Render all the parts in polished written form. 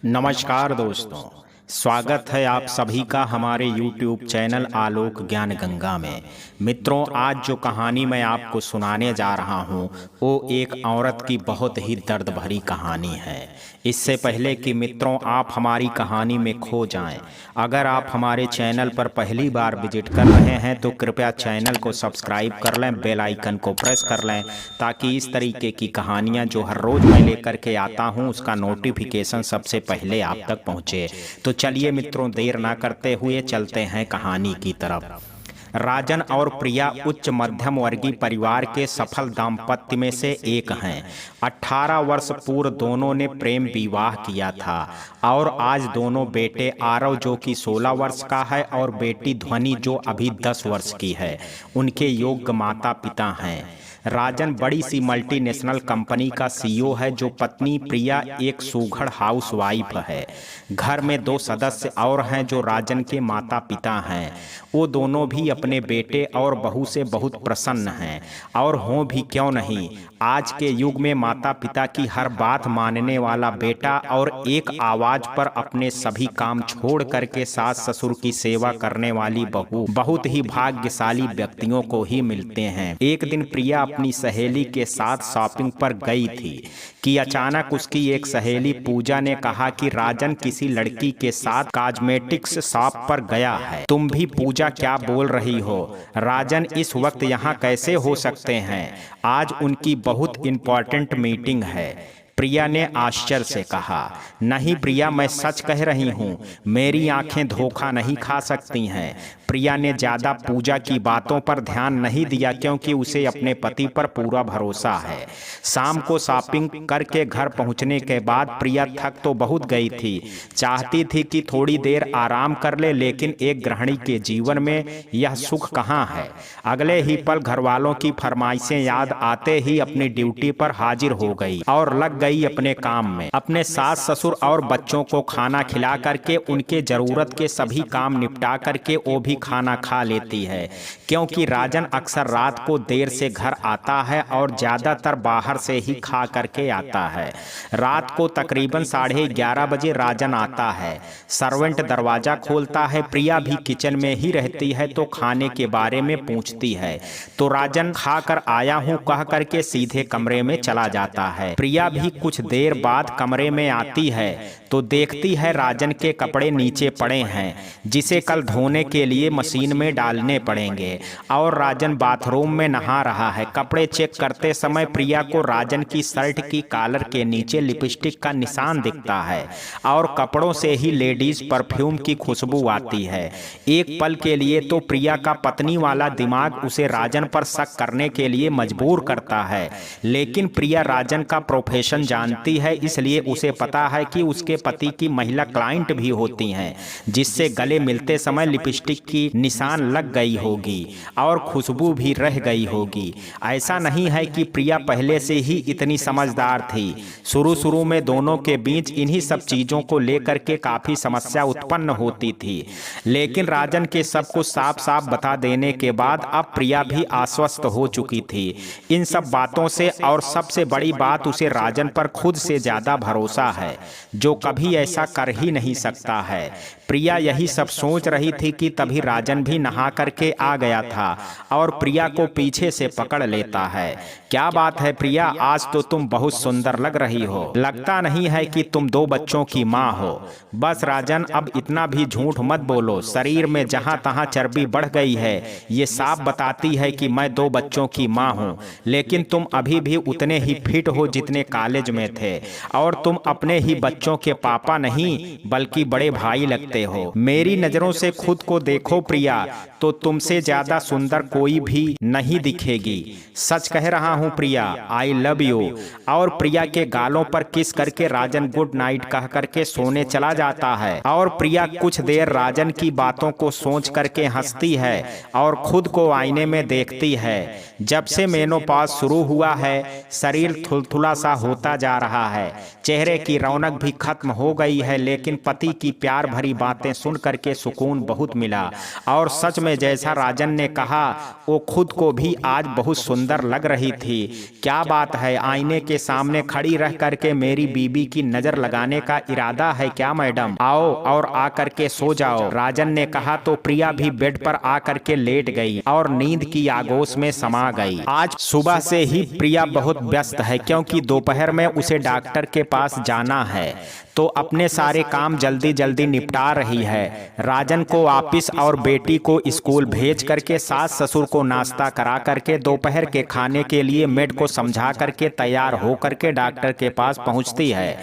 नमस्कार दोस्तों, स्वागत है आप सभी का हमारे YouTube चैनल आलोक ज्ञान गंगा में। मित्रों, आज जो कहानी मैं आपको सुनाने जा रहा हूँ वो एक औरत की बहुत ही दर्द भरी कहानी है। इससे पहले कि मित्रों आप हमारी कहानी में खो जाएं, अगर आप हमारे चैनल पर पहली बार विजिट कर रहे हैं तो कृपया चैनल को सब्सक्राइब कर लें, बेल आइकन को प्रेस कर लें ताकि इस तरीके की कहानियाँ जो हर रोज़ मैं लेकर के आता हूँ उसका नोटिफिकेशन सबसे पहले आप तक पहुँचे। तो चलिए मित्रों, देर ना करते हुए चलते हैं कहानी की तरफ। राजन और प्रिया उच्च मध्यम वर्गीय परिवार के सफल दाम्पत्य में से एक हैं। 18 वर्ष पूर्व दोनों ने प्रेम विवाह किया था और आज दोनों बेटे आरव जो कि 16 वर्ष का है और बेटी ध्वनि जो अभी 10 वर्ष की है, उनके योग्य माता पिता हैं। राजन बड़ी सी मल्टीनेशनल कंपनी का सीईओ है, जो पत्नी प्रिया एक सुघड़ हाउसवाइफ है। घर में 2 सदस्य और हैं जो राजन के माता पिता हैं। वो दोनों भी अपने बेटे और बहू से बहुत प्रसन्न हैं, और हों भी क्यों नहीं। आज के युग में माता पिता की हर बात मानने वाला बेटा और एक आवाज पर अपने सभी काम छोड़ करके सास ससुर की सेवा करने वाली बहू बहुत ही भाग्यशाली व्यक्तियों को ही मिलते हैं। एक दिन प्रिया अपनी सहेली के साथ शॉपिंग पर गई थी कि अचानक उसकी एक सहेली पूजा ने कहा कि राजन किसी लड़की के साथ कॉस्मेटिक्स शॉप पर गया है। तुम भी पूजा क्या बोल रही हो? राजन इस वक्त यहाँ कैसे हो सकते हैं? आज उनकी बहुत इंपॉर्टेंट मीटिंग है। प्रिया ने आश्चर्य से कहा। नहीं प्रिया, मैं सच कह रही हूँ, मेरी आंखें धोखा नहीं खा सकती हैं। प्रिया ने ज्यादा पूजा की बातों पर ध्यान नहीं दिया क्योंकि उसे अपने पति पर पूरा भरोसा है। शाम को शॉपिंग करके घर पहुंचने के बाद प्रिया थक तो बहुत गई थी, चाहती थी कि थोड़ी देर आराम कर ले, लेकिन एक गृहिणी के जीवन में यह सुख कहाँ है। अगले ही पल घरवालों की फरमाइशें याद आते ही अपनी ड्यूटी पर हाजिर हो गई और लग गई अपने काम में। अपने सास ससुर और बच्चों को खाना खिला करके उनके जरूरत के सभी काम निपटा करके वो भी खाना खा लेती है, क्योंकि राजन अक्सर रात को देर से घर आता है और ज्यादातर बाहर से ही खा करके आता है। रात को तकरीबन 11:30 बजे राजन आता है। सर्वेंट दरवाजा खोलता है। प्रिया भी किचन में ही रहती है तो खाने के बारे में पूछती है, तो राजन खा कर आया हूँ कह करके सीधे कमरे में चला जाता है। प्रिया भी कुछ देर बाद कमरे में आती है तो देखती है राजन के कपड़े नीचे पड़े हैं, जिसे कल धोने के लिए मशीन में डालने पड़ेंगे, और राजन बाथरूम में नहा रहा है। कपड़े चेक करते समय प्रिया को राजन की शर्ट की कॉलर के नीचे लिपस्टिक का निशान दिखता है और कपड़ों से ही लेडीज परफ्यूम की खुशबू आती है। एक पल के लिए तो प्रिया का पत्नी वाला दिमाग उसे राजन पर शक करने के लिए मजबूर करता है, लेकिन प्रिया राजन का प्रोफेशन जानती है, इसलिए उसे पता है कि उसके पति की महिला क्लाइंट भी होती हैं, जिससे गले मिलते समय लिपस्टिक की निशान लग गई होगी और खुशबू भी रह गई होगी। ऐसा नहीं है कि प्रिया पहले से ही इतनी समझदार थी। शुरू में दोनों के बीच इन्हीं सब चीजों को लेकर के काफी समस्या उत्पन्न होती थी, लेकिन राजन के सब कुछ साफ साफ बता देने के बाद अब प्रिया भी आश्वस्त हो चुकी थी इन सब बातों से। और सबसे बड़ी बात, उसे राजन पर खुद से ज्यादा भरोसा है, जो कभी ऐसा कर ही नहीं सकता है। प्रिया यही सब सोच रही थी कि तभी राजन भी नहा करके आ गया था और प्रिया को पीछे से पकड़ लेता है। क्या बात है प्रिया, आज तो तुम बहुत सुंदर लग रही हो। लगता नहीं है कि तुम 2 बच्चों की माँ हो। बस राजन, अब इतना भी झूठ मत बोलो। शरीर में जहां तहां चर्बी बढ़ गई है, ये साफ बताती है कि मैं 2 बच्चों की माँ हूँ, लेकिन तुम अभी भी उतने ही फिट हो जितने कॉलेज में थे, और तुम अपने ही बच्चों के पापा नहीं बल्कि बड़े भाई लगते हो। मेरी नजरों से खुद को देखो प्रिया, तो तुमसे ज्यादा सुंदर कोई भी नहीं दिखेगी। सच कह रहा हूँ प्रिया, आई लव यू। और प्रिया के गालों पर किस करके राजन गुड नाइट कह करके सोने चला जाता है। और प्रिया कुछ देर राजन की बातों को सोच करके हंसती है और खुद को आईने में देखती है। जब से मेनोपॉज शुरू हुआ है, शरीर थुलथुला सा होता जा रहा है, चेहरे की रौनक भी खत्म हो गई है, लेकिन पति की प्यार भरी बातें सुन करके सुकून बहुत मिला। और सच में जैसा राजन ने कहा, वो खुद को भी आज बहुत सुंदर लग रही थी। क्या बात है, आईने के सामने खड़ी रह करके मेरी बीबी की नजर लगाने का इरादा है क्या मैडम? आओ और आ करके सो जाओ, राजन ने कहा। तो प्रिया भी बेड पर आ करके लेट गई और नींद की आगोश में समा गई। आज सुबह से ही प्रिया बहुत व्यस्त है, क्योंकि दोपहर में उसे डॉक्टर के पास जाना है, तो अपने सारे काम जल्दी जल्दी निपटा रही है। राजन को ऑफिस और बेटी को स्कूल भेज करके सास ससुर को नाश्ता करा करके दोपहर के खाने के लिए मेड को समझा करके तैयार हो करके डॉक्टर के पास पहुंचती है।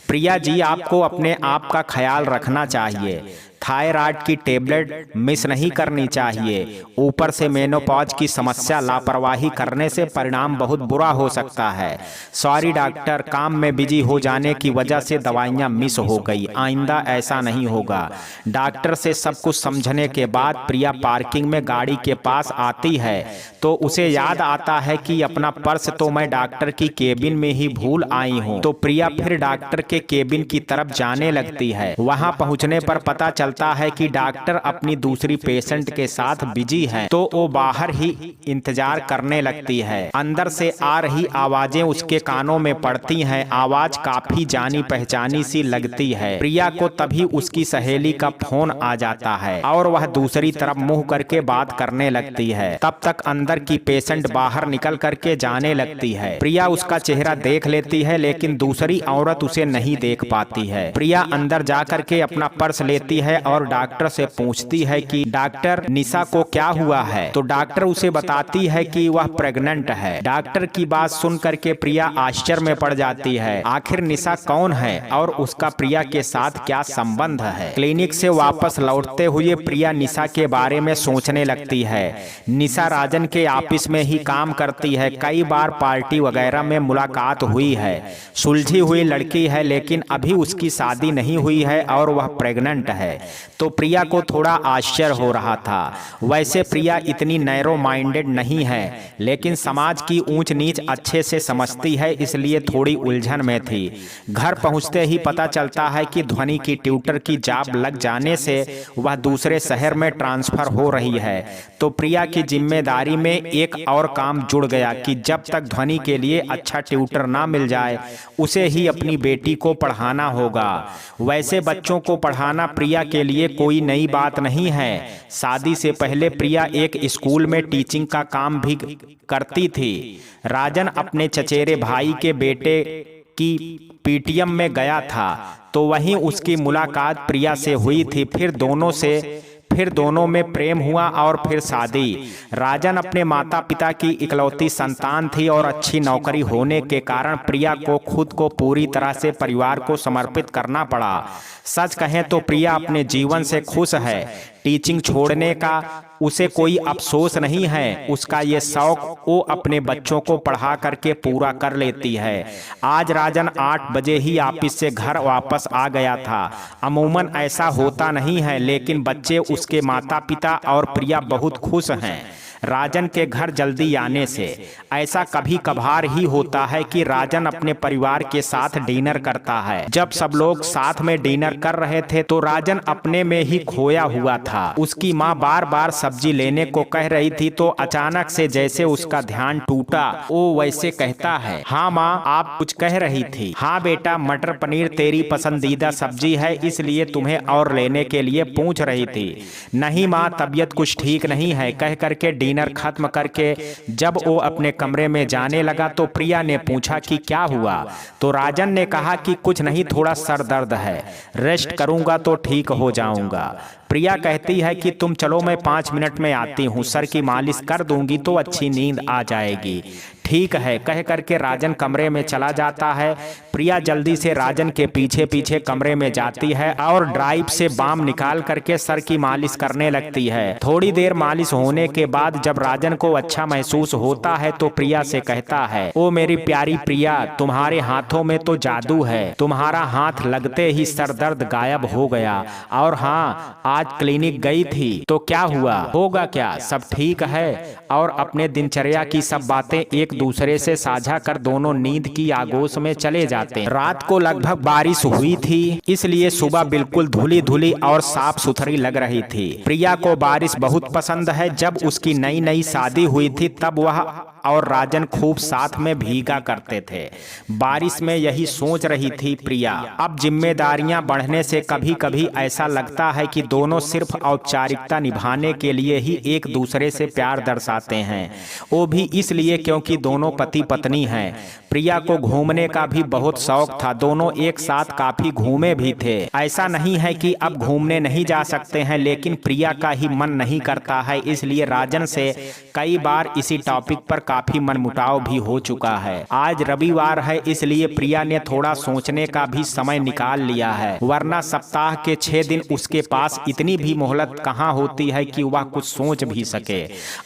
प्रिया जी, आपको अपने आप का ख्याल रखना चाहिए। थायराइड की टेबलेट मिस नहीं करनी चाहिए। ऊपर से मेनोपॉज की समस्या, लापरवाही करने से परिणाम बहुत बुरा हो सकता है। सॉरी डॉक्टर, काम में बिजी हो जाने की वजह से दवाइयां मिस हो गई, आइंदा ऐसा नहीं होगा। डॉक्टर से सब कुछ समझने के बाद प्रिया पार्किंग में गाड़ी के पास आती है, तो उसे याद आता है कि अपना पर्स तो मैं डॉक्टर की केबिन में ही भूल आई हूँ। तो प्रिया फिर डॉक्टर के केबिन की तरफ जाने लगती है। वहां पहुंचने पर पता चलता है कि डॉक्टर अपनी दूसरी पेशेंट के साथ बिजी है, तो वो बाहर ही इंतजार करने लगती है। अंदर से आ रही आवाजें उसके कानों में पड़ती हैं। आवाज काफी जानी पहचानी सी लगती है। प्रिया को तभी उसकी सहेली का फोन आ जाता है और वह दूसरी तरफ मुंह करके बात करने लगती है। तब तक अंदर की पेशेंट बाहर निकल करके जाने लगती है। प्रिया उसका चेहरा देख लेती है, लेकिन दूसरी औरत उसे नहीं देख पाती है। प्रिया अंदर जा करके अपना पर्स लेती है और डॉक्टर से पूछती है कि डॉक्टर, निशा को क्या हुआ है? तो डॉक्टर उसे बताती है कि वह प्रेग्नेंट है। डॉक्टर की बात सुन करके प्रिया आश्चर्य में पड़ जाती है। आखिर निशा कौन है और उसका प्रिया के साथ क्या संबंध है? क्लिनिक से वापस लौटते हुए प्रिया निशा के बारे में सोचने लगती है। निशा राजन के ऑफिस में ही काम करती है, कई बार पार्टी वगैरह में मुलाकात हुई है। सुलझी हुई लड़की है, लेकिन अभी उसकी शादी नहीं हुई है और वह प्रेग्नेंट है। तो प्रिया को थोड़ा आश्चर्य हो रहा था। वैसे प्रिया इतनी नैरो माइंडेड नहीं है, लेकिन समाज की ऊंच नीच अच्छे से समझती है, इसलिए थोड़ी उलझन में थी। घर पहुंचते ही पता चलता है कि ध्वनि की ट्यूटर की जॉब लग जाने से वह दूसरे शहर में ट्रांसफर हो रही है। तो प्रिया की जिम्मेदारी में एक और काम जुड़ गया कि जब तक ध्वनि के लिए अच्छा ट्यूटर ना मिल जाए, उसे ही अपनी बेटी को पढ़ाना होगा। वैसे बच्चों को पढ़ाना प्रिया के लिए कोई नई बात नहीं है। शादी से पहले प्रिया एक स्कूल में टीचिंग का काम भी करती थी। राजन अपने चचेरे भाई के बेटे की पीटीएम में गया था, तो वहीं उसकी मुलाकात प्रिया से हुई थी। फिर दोनों में प्रेम हुआ और फिर शादी। राजन अपने माता पिता की इकलौती संतान थी और अच्छी नौकरी होने के कारण प्रिया को खुद को पूरी तरह से परिवार को समर्पित करना पड़ा। सच कहें तो प्रिया अपने जीवन से खुश है। टीचिंग छोड़ने का उसे कोई अफसोस नहीं है। उसका ये शौक वो अपने बच्चों को पढ़ा करके पूरा कर लेती है। आज राजन 8 बजे ही ऑफिस से घर वापस आ गया था। अमूमन ऐसा होता नहीं है, लेकिन बच्चे, उसके माता पिता और प्रिया बहुत खुश हैं राजन के घर जल्दी आने से। ऐसा कभी कभार ही होता है कि राजन अपने परिवार के साथ डिनर करता है। जब सब लोग साथ में डिनर कर रहे थे तो राजन अपने में ही खोया हुआ था। उसकी माँ बार बार सब्जी लेने को कह रही थी, तो अचानक से जैसे उसका ध्यान टूटा, वो वैसे कहता है, हाँ माँ, आप कुछ कह रही थी? हाँ बेटा, मटर पनीर तेरी पसंदीदा सब्जी है, इसलिए तुम्हें और लेने के लिए पूछ रही थी। नहीं माँ, तबीयत कुछ ठीक नहीं है, कह करके डिनर खत्म करके जब वो अपने कमरे में जाने लगा तो प्रिया ने पूछा कि क्या हुआ? तो राजन ने कहा कि कुछ नहीं, थोड़ा सर दर्द है, रेस्ट करूंगा तो ठीक हो जाऊंगा। प्रिया कहती है कि तुम चलो, मैं 5 मिनट में आती हूँ, सर की मालिश कर दूंगी तो अच्छी नींद आ जाएगी। ठीक है, कह करके राजन कमरे में चला जाता है। प्रिया जल्दी से राजन के पीछे पीछे कमरे में जाती है और ड्राइव से बाम निकाल करके सर की मालिश करने लगती है। थोड़ी देर मालिश होने के बाद जब राजन को अच्छा महसूस होता है तो प्रिया से कहता है, ओ मेरी प्यारी प्रिया, तुम्हारे हाथों में तो जादू है। तुम्हारा हाथ लगते ही सर दर्द गायब हो गया। और हाँ, आज क्लिनिक गई थी तो क्या हुआ? होगा क्या, सब ठीक है। और अपने दिनचर्या की सब बातें एक दूसरे से साझा कर दोनों नींद की आगोश में चले जाते। रात को लगभग बारिश हुई थी, इसलिए सुबह बिल्कुल धुली धुली और साफ सुथरी लग रही थी। प्रिया को बारिश बहुत पसंद है। जब उसकी नई नई शादी हुई थी तब वह और राजन खूब साथ में भीगा करते थे। बारिश में यही सोच रही थी प्रिया। अब जिम्मेदारियां बढ़ने से कभी कभी ऐसा लगता है कि दोनों सिर्फ औपचारिकता निभाने के लिए ही एक दूसरे से प्यार दर्शाते हैं, वो भी इसलिए क्योंकि दोनों पति पत्नी हैं। प्रिया को घूमने का भी बहुत शौक था, दोनों एक साथ काफी घूमे भी थे। ऐसा नहीं है कि अब घूमने नहीं जा सकते हैं, लेकिन प्रिया का ही मन नहीं करता है, इसलिए राजन से कई बार इसी टॉपिक पर काफी मनमुटाव भी हो चुका है। आज रविवार है, इसलिए प्रिया ने थोड़ा सोचने का भी समय निकाल लिया है, वरना सप्ताह के 6 दिन उसके पास इतनी भी मोहलत कहाँ होती है कि वह कुछ सोच भी सके।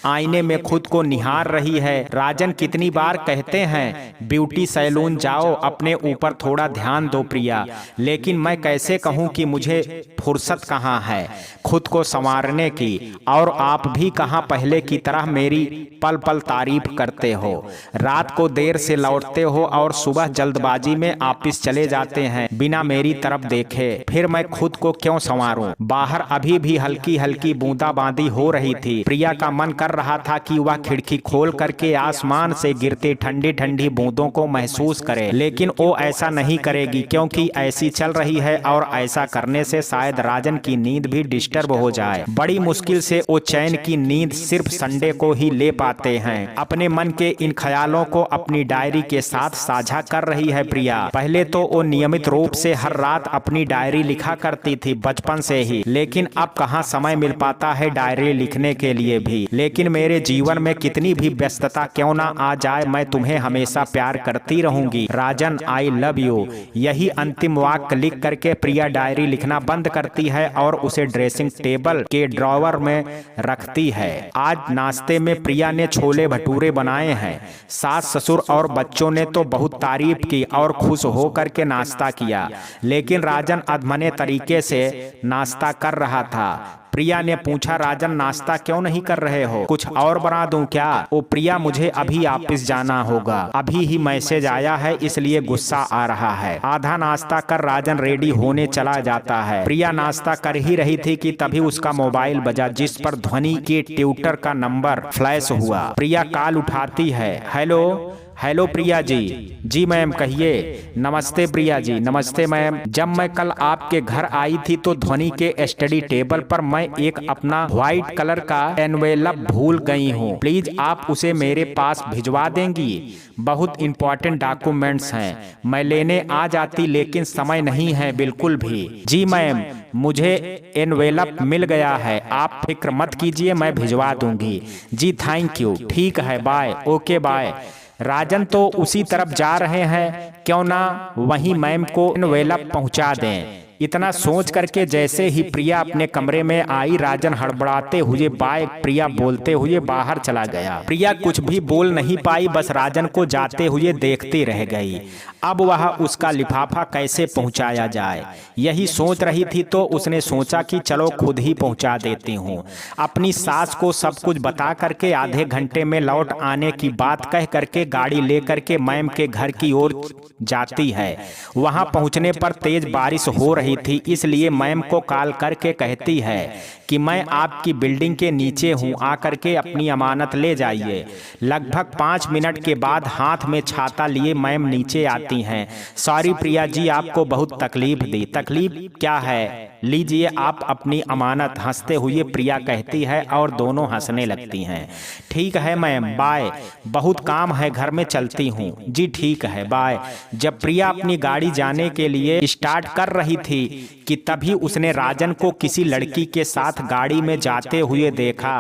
आईने में खुद को निहार रही है। राजन कितनी बार कहते हैं ब्यूटी सैलून जाओ, अपने ऊपर थोड़ा ध्यान दो प्रिया, लेकिन मैं कैसे कहूँ कि मुझे फुर्सत कहाँ है खुद को संवारने की, और आप भी कहाँ पहले की तरह मेरी पल पल तारीफ करते हो। रात को देर से लौटते हो और सुबह जल्दबाजी में ऑफिस चले जाते हैं बिना मेरी तरफ देखे। फिर मैं खुद को क्यों संवारूं? बाहर अभी भी हल्की हल्की बूंदाबांदी हो रही थी। प्रिया का मन कर रहा था कि वह खिड़की खोल करके आसमान से गिरती ठंडी ठंडी बूंदों को महसूस करे, लेकिन वो ऐसा नहीं करेगी क्योंकि ऐसी चल रही है, और ऐसा करने से शायद राजन की नींद भी डिस्टर्ब हो जाए। बड़ी मुश्किल से वो चैन की नींद सिर्फ संडे को ही ले पाते हैं। अपने मन के इन ख्यालों को अपनी डायरी के साथ साझा कर रही है प्रिया। पहले तो वो नियमित रूप से हर रात अपनी डायरी लिखा करती थी बचपन से ही, लेकिन अब कहाँ समय मिल पाता है डायरी लिखने के लिए भी। लेकिन मेरे जीवन में कितनी भी व्यस्तता क्यों ना आ जाए, मैं तुम्हें हमेशा प्यार करती रहूंगी राजन, आई लव यू। यही अंतिम वाक्य लिख करके प्रिया डायरी लिखना बंद करती है और उसे ड्रेसिंग टेबल के ड्रॉवर में रखती है। आज नाश्ते में प्रिया ने छोले भटूरे बनाए हैं। सास ससुर और बच्चों ने तो बहुत तारीफ की और खुश होकर के नाश्ता किया, लेकिन राजन अधमने तरीके से नाश्ता कर रहा था। प्रिया ने पूछा, राजन नाश्ता क्यों नहीं कर रहे हो, कुछ और बना दूं क्या? ओ प्रिया, मुझे अभी ऑफिस जाना होगा, अभी ही मैसेज आया है इसलिए गुस्सा आ रहा है। आधा नाश्ता कर राजन रेडी होने चला जाता है। प्रिया नाश्ता कर ही रही थी कि तभी उसका मोबाइल बजा, जिस पर ध्वनि के ट्यूटर का नंबर फ्लैश हुआ। प्रिया कॉल उठाती है। Hello hello Priya ji. जी मैम कहिए। नमस्ते प्रिया जी। नमस्ते मैम। जब मैं कल आपके घर आई थी तो ध्वनि के स्टडी टेबल पर मैं एक अपना व्हाइट कलर का एनवेलप भूल गई हूँ, प्लीज आप उसे मेरे पास भिजवा देंगी? बहुत इंपॉर्टेंट डॉक्यूमेंट्स हैं, मैं लेने आ जाती लेकिन समय नहीं है बिल्कुल भी। जी मैम, मुझे एनवेलप मिल गया है, आप फिक्र मत कीजिए, मैं भिजवा दूंगी। जी थैंक यू, ठीक है, बाय। Okay bye. राजन तो उसी तरफ जा रहे हैं, क्यों ना वहीं मैम को एनवेलप पहुंचा दें। इतना सोच करके जैसे ही प्रिया अपने कमरे में आई, राजन हड़बड़ाते हुए बाय प्रिया बोलते हुए बाहर चला गया। प्रिया कुछ भी बोल नहीं पाई, बस राजन को जाते हुए देखती रह गई। अब वह उसका लिफाफा कैसे पहुंचाया जाए, यही सोच रही थी तो उसने सोचा कि चलो खुद ही पहुंचा देती हूँ। अपनी सास को सब कुछ बता करके आधे घंटे में लौट आने की बात कह करके गाड़ी ले करके मैम के घर की ओर जाती है। वहां पहुंचने पर तेज बारिश हो रही थी, इसलिए मैम को कॉल करके कहती है कि मैं आपकी बिल्डिंग के नीचे हूं, आकर के अपनी अमानत ले जाइए। लगभग 5 मिनट के बाद हाथ में छाता लिए मैम नीचे आती हैं। सॉरी प्रिया जी, आपको बहुत तकलीफ दी। तकलीफ क्या है, लीजिए आप अपनी अमानत, हंसते हुए प्रिया कहती है और दोनों हंसने लगती हैं। ठीक है मैम, बाय, बहुत काम है घर में, चलती हूँ। जी ठीक है, बाय। जब प्रिया अपनी गाड़ी जाने के लिए स्टार्ट कर रही थी कि तभी उसने राजन को किसी लड़की के साथ गाड़ी में जाते हुए देखा।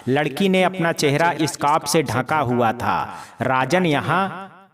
लड़की ने अपना चेहरा स्कार्फ से ढका हुआ था। राजन यहाँ,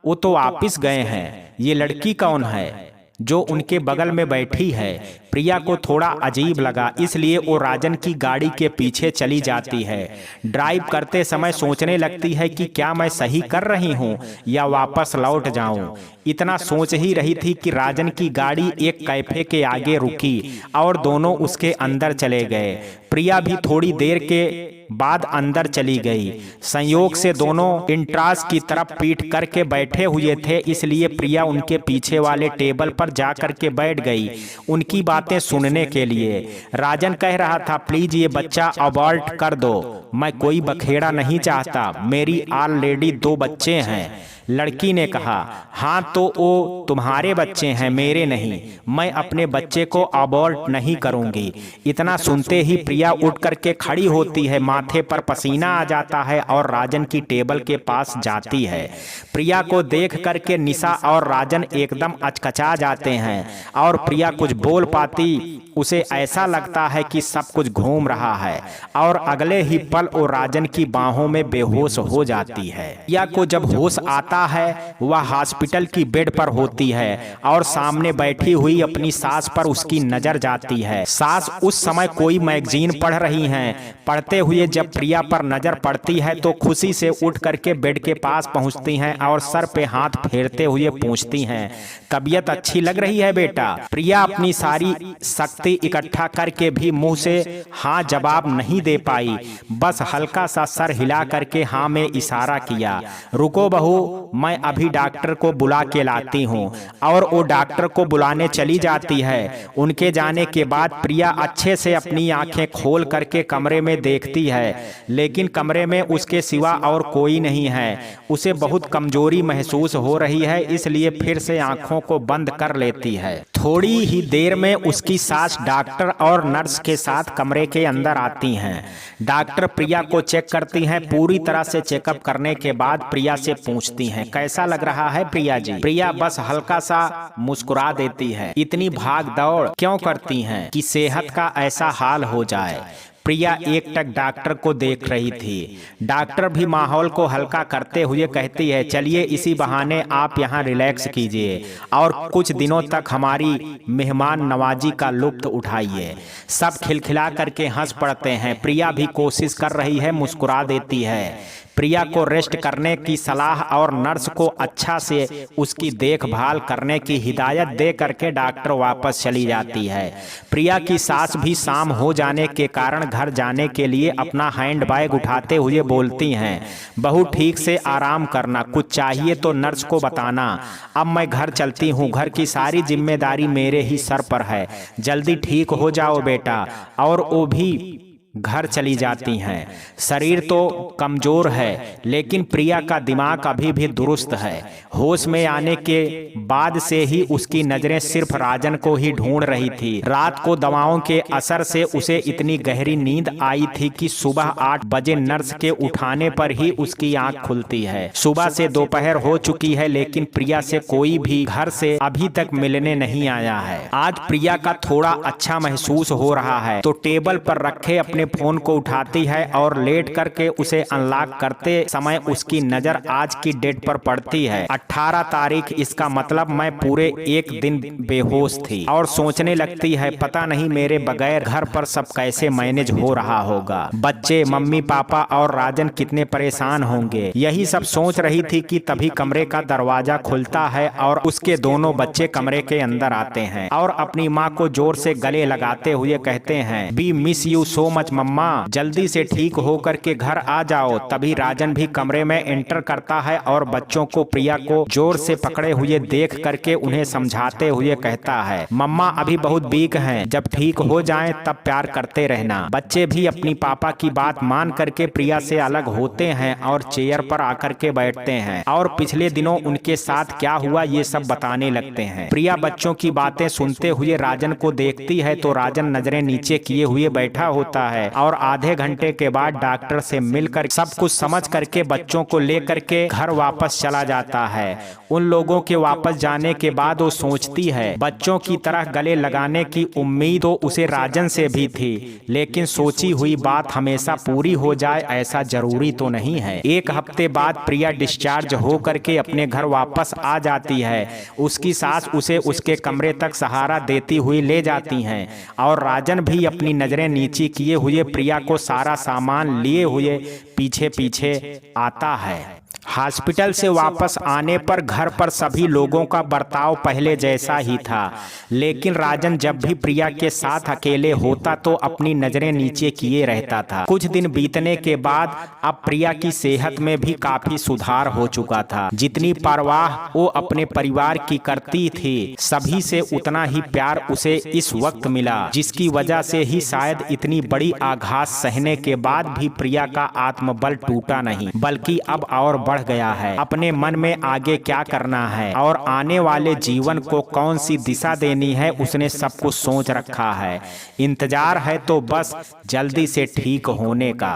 वो तो वापिस गए हैं, ये लड़की कौन है जो उनके बगल में बैठी है? प्रिया को थोड़ा अजीब लगा, इसलिए वो राजन की गाड़ी के पीछे चली जाती है। ड्राइव करते समय सोचने लगती है कि क्या मैं सही कर रही हूँ या वापस लौट जाऊं। इतना सोच ही रही थी कि राजन की गाड़ी एक कैफे के आगे रुकी और दोनों उसके अंदर चले गए। प्रिया भी थोड़ी देर के बाद अंदर चली गई। संयोग से दोनों इंट्रास की तरफ पीठ करके बैठे हुए थे, इसलिए प्रिया उनके पीछे वाले टेबल पर जा करके बैठ गई उनकी बातें सुनने के लिए। राजन कह रहा था, प्लीज ये बच्चा अबॉर्ट कर दो, मैं कोई बखेड़ा नहीं चाहता, मेरी ऑलरेडी 2 बच्चे हैं। लड़की ने कहा, हाँ तो वो तुम्हारे बच्चे हैं, मेरे नहीं, मैं अपने बच्चे को अबॉर्ट नहीं करूंगी। इतना सुनते ही प्रिया उठ करके खड़ी होती है, माथे पर पसीना आ जाता है और राजन की टेबल के पास जाती है। प्रिया को देख करके निशा और राजन एकदम अचकचा जाते हैं और प्रिया कुछ बोल पाती उसे ऐसा लगता है कि सब कुछ घूम रहा है और अगले ही पल वो राजन की बाहों में बेहोश हो जाती है। प्रिया को जब होश आता है वह हॉस्पिटल की बेड पर होती है और सामने बैठी हुई अपनी सास पर उसकी नजर जाती है। सास उस समय कोई मैगजीन पढ़ रही हैं। पढ़ते हुए जब प्रिया पर नजर पड़ती है तो खुशी से उठ करके बेड के पास पहुंचती हैं और सर पे हाथ फेरते हुए पूछती हैं, तबीयत अच्छी लग रही है बेटा? प्रिया अपनी सारी शक्ति इकट्ठा करके भी मुंह से हाँ जवाब नहीं दे पाई, बस हल्का सा सर हिला करके हाँ में इशारा किया। रुको बहू, मैं अभी डॉक्टर को बुला के लाती हूँ। और वो डॉक्टर को बुलाने चली जाती है। उनके जाने के बाद प्रिया अच्छे से अपनी आंखें खोल करके कमरे में देखती है, लेकिन कमरे में उसके सिवा और कोई नहीं है। उसे बहुत कमजोरी महसूस हो रही है, इसलिए फिर से आंखों को बंद कर लेती है। थोड़ी ही देर में उसकी सास डॉक्टर और नर्स के साथ कमरे के अंदर आती हैं। डॉक्टर प्रिया को चेक करती हैं। पूरी तरह से चेकअप करने के बाद प्रिया से पूछती हैं, कैसा लग रहा है प्रिया जी? प्रिया बस हल्का सा मुस्कुरा देती है। इतनी भाग दौड़ क्यों करती हैं कि सेहत का ऐसा हाल हो जाए? प्रिया एकटक डॉक्टर को देख रही थी। डॉक्टर भी माहौल को हल्का करते हुए कहती है, चलिए इसी बहाने आप यहाँ रिलैक्स कीजिए और कुछ दिनों तक हमारी मेहमान नवाजी का लुत्फ उठाइए। सब खिलखिला करके हंस पड़ते हैं। प्रिया भी कोशिश कर रही है, मुस्कुरा देती है। प्रिया को रेस्ट करने की सलाह और नर्स को अच्छा से उसकी देखभाल करने की हिदायत दे करके डॉक्टर वापस चली जाती है। प्रिया की सास भी शाम हो जाने के कारण घर जाने के लिए अपना हैंड बैग उठाते हुए बोलती हैं, बहू ठीक से आराम करना, कुछ चाहिए तो नर्स को बताना, अब मैं घर चलती हूँ, घर की सारी जिम्मेदारी मेरे ही सर पर है, जल्दी ठीक हो जाओ बेटा। और वो भी घर चली जाती हैं। शरीर तो कमजोर है, लेकिन प्रिया का दिमाग अभी भी दुरुस्त है। होश में आने के बाद से ही उसकी नजरें सिर्फ राजन को ही ढूंढ रही थी। रात को दवाओं के असर से उसे इतनी गहरी नींद आई थी कि सुबह 8 बजे नर्स के उठाने पर ही उसकी आंख खुलती है। सुबह से दोपहर हो चुकी है, लेकिन प्रिया से कोई भी घर से अभी तक मिलने नहीं आया है। आज प्रिया का थोड़ा अच्छा महसूस हो रहा है तो टेबल पर रखे अपने फोन को उठाती है और लेट करके उसे अनलॉक करते समय उसकी नजर आज की डेट पर पड़ती है, 18 तारीख। इसका मतलब मैं पूरे 1 दिन बेहोश थी और सोचने लगती है, पता नहीं मेरे बगैर घर पर सब कैसे मैनेज हो रहा होगा, बच्चे, मम्मी पापा और राजन कितने परेशान होंगे। यही सब सोच रही थी कि तभी कमरे का दरवाजा खुलता है और उसके दोनों बच्चे कमरे के अंदर आते हैं और अपनी माँ को जोर से गले लगाते हुए कहते हैं, we miss you so much mamma, जल्दी से ठीक होकर के घर आ जाओ। तभी राजन भी कमरे में एंटर करता है और बच्चों को प्रिया को जोर से पकड़े हुए देख करके उन्हें समझाते हुए कहता है, मम्मा अभी बहुत वीक हैं, जब ठीक हो जाएं तब प्यार करते रहना। बच्चे भी अपनी पापा की बात मान करके प्रिया से अलग होते हैं और चेयर पर आकर के बैठते हैं और पिछले दिनों उनके साथ क्या हुआ ये सब बताने लगते हैं। प्रिया बच्चों की बातें सुनते हुए राजन को देखती है तो राजन नजरें नीचे किए हुए बैठा होता है और आधे घंटे के बाद डॉक्टर से मिलकर सब कुछ समझ करके बच्चों को लेकर के घर वापस चला जाता है। उन लोगों के वापस जाने के बाद वो सोचती है, बच्चों की तरह गले लगाने की उम्मीद तो उसे राजन से भी थी, लेकिन सोची हुई बात हमेशा पूरी हो जाए ऐसा जरूरी तो नहीं है। 1 हफ्ते बाद प्रिया डिस्चार्ज हो करके अपने घर वापस आ जाती है। उसकी सास उसे उसके कमरे तक सहारा देती हुई ले जाती हैं और राजन भी अपनी नजरें नीची किए हुए प्रिया को सारा सामान लिए हुए पीछे पीछे आता है। हॉस्पिटल से वापस आने पर घर पर सभी लोगों का बर्ताव पहले जैसा ही था, लेकिन राजन जब भी प्रिया के साथ अकेले होता तो अपनी नजरें नीचे किए रहता था। कुछ दिन बीतने के बाद अब प्रिया की सेहत में भी काफी सुधार हो चुका था। जितनी परवाह वो अपने परिवार की करती थी, सभी से उतना ही प्यार उसे इस वक्त मिला, जिसकी वजह से ही शायद इतनी बड़ी आघात सहने के बाद भी प्रिया का आत्मबल टूटा नहीं, बल्कि अब और बढ़ गया है। अपने मन में आगे क्या करना है और आने वाले जीवन को कौन सी दिशा देनी है, उसने सब कुछ सोच रखा है। इंतजार है तो बस जल्दी से ठीक होने का।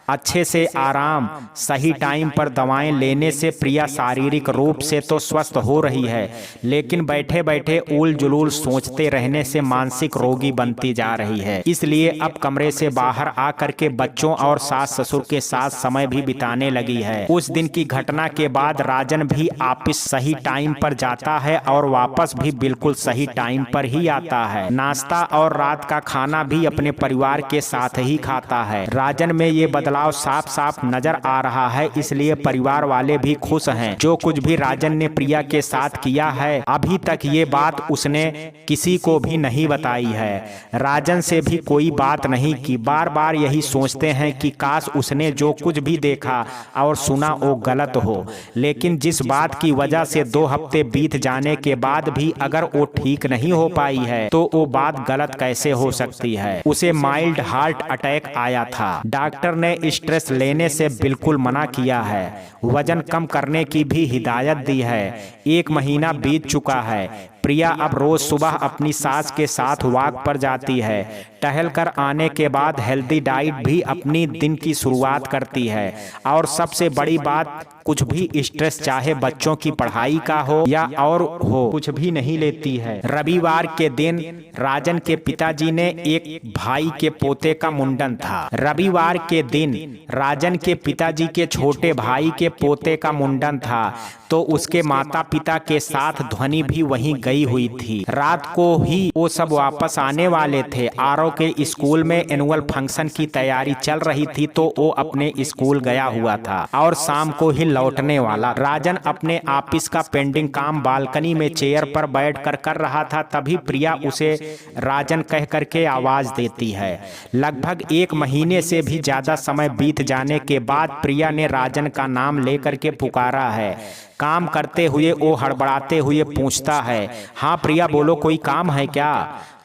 अच्छे से आराम, सही टाइम पर दवाएं लेने से प्रिया शारीरिक रूप से तो स्वस्थ हो रही है, लेकिन बैठे बैठे उल जुलूल सोचते रहने से मानसिक रोगी बनती जा रही है। इसलिए अब कमरे से बाहर आकर के बच्चों और सास ससुर के साथ समय भी बिताने लगी है। उस दिन की घटना के बाद राजन भी ऑफिस सही टाइम पर जाता है और वापस भी बिल्कुल सही टाइम पर ही आता है। नाश्ता और रात का खाना भी अपने परिवार के साथ ही खाता है। राजन में ये बदलाव साफ साफ नजर आ रहा है, इसलिए परिवार वाले भी खुश हैं। जो कुछ भी राजन ने प्रिया के साथ किया है, अभी तक ये बात उसने किसी को भी नहीं बताई है। राजन से भी कोई बात नहीं की। बार बार यही सोचते हैं कि काश उसने जो कुछ भी देखा और सुना वो गलत हो, लेकिन जिस बात की वजह से 2 हफ्ते बीत जाने के बाद भी अगर वो ठीक नहीं हो पाई है तो वो बात गलत कैसे हो सकती है। उसे माइल्ड हार्ट अटैक आया था। डॉक्टर ने स्ट्रेस लेने से बिल्कुल मना किया है। वजन कम करने की भी हिदायत दी है। 1 महीना बीत चुका है। प्रिया अब रोज सुबह अपनी सास के साथ वॉक पर जाती है। टहल कर आने के बाद हेल्दी डाइट भी अपनी दिन की शुरुआत करती है। और सबसे बड़ी बात, कुछ भी स्ट्रेस चाहे बच्चों की पढ़ाई का हो या और हो, कुछ भी नहीं लेती है। रविवार के दिन राजन के पिताजी ने एक भाई के पोते का मुंडन था। रविवार के दिन राजन के पिताजी के छोटे भाई के पोते का मुंडन था, तो उसके माता पिता के साथ ध्वनि भी वहीं गई हुई थी। रात को ही वो सब वापस आने वाले थे। आरव के स्कूल में एनुअल फंक्शन की तैयारी चल रही थी, तो वो अपने स्कूल गया हुआ था और शाम को ही लौटने वाला। राजन अपने ऑफिस का पेंडिंग काम बालकनी में चेयर पर बैठकर कर रहा था, तभी प्रिया उसे राजन कह करके आवाज देती है। लगभग 1 महीने से भी ज्यादा समय बीत जाने के बाद प्रिया ने राजन का नाम लेकर के पुकारा है। काम करते हुए वो हड़बड़ाते हुए पूछता है, हाँ प्रिया बोलो, कोई काम है क्या?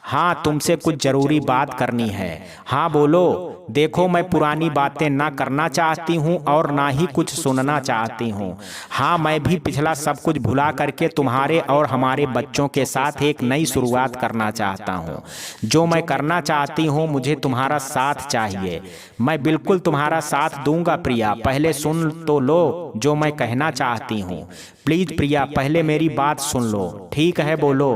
हाँ, तुमसे कुछ जरूरी बात करनी है। हाँ बोलो। देखो, मैं पुरानी बातें ना करना चाहती हूँ और ना ही कुछ सुनना चाहती हूँ। हाँ, मैं भी पिछला सब कुछ भुला करके तुम्हारे और हमारे बच्चों के साथ एक नई शुरुआत करना चाहता हूँ। जो मैं करना चाहती हूँ, मुझे तुम्हारा साथ चाहिए। मैं बिल्कुल तुम्हारा साथ दूंगा प्रिया, पहले सुन तो लो जो मैं कहना चाहती हूँ। प्लीज प्रिया, पहले मेरी बात सुन लो। ठीक है, बोलो।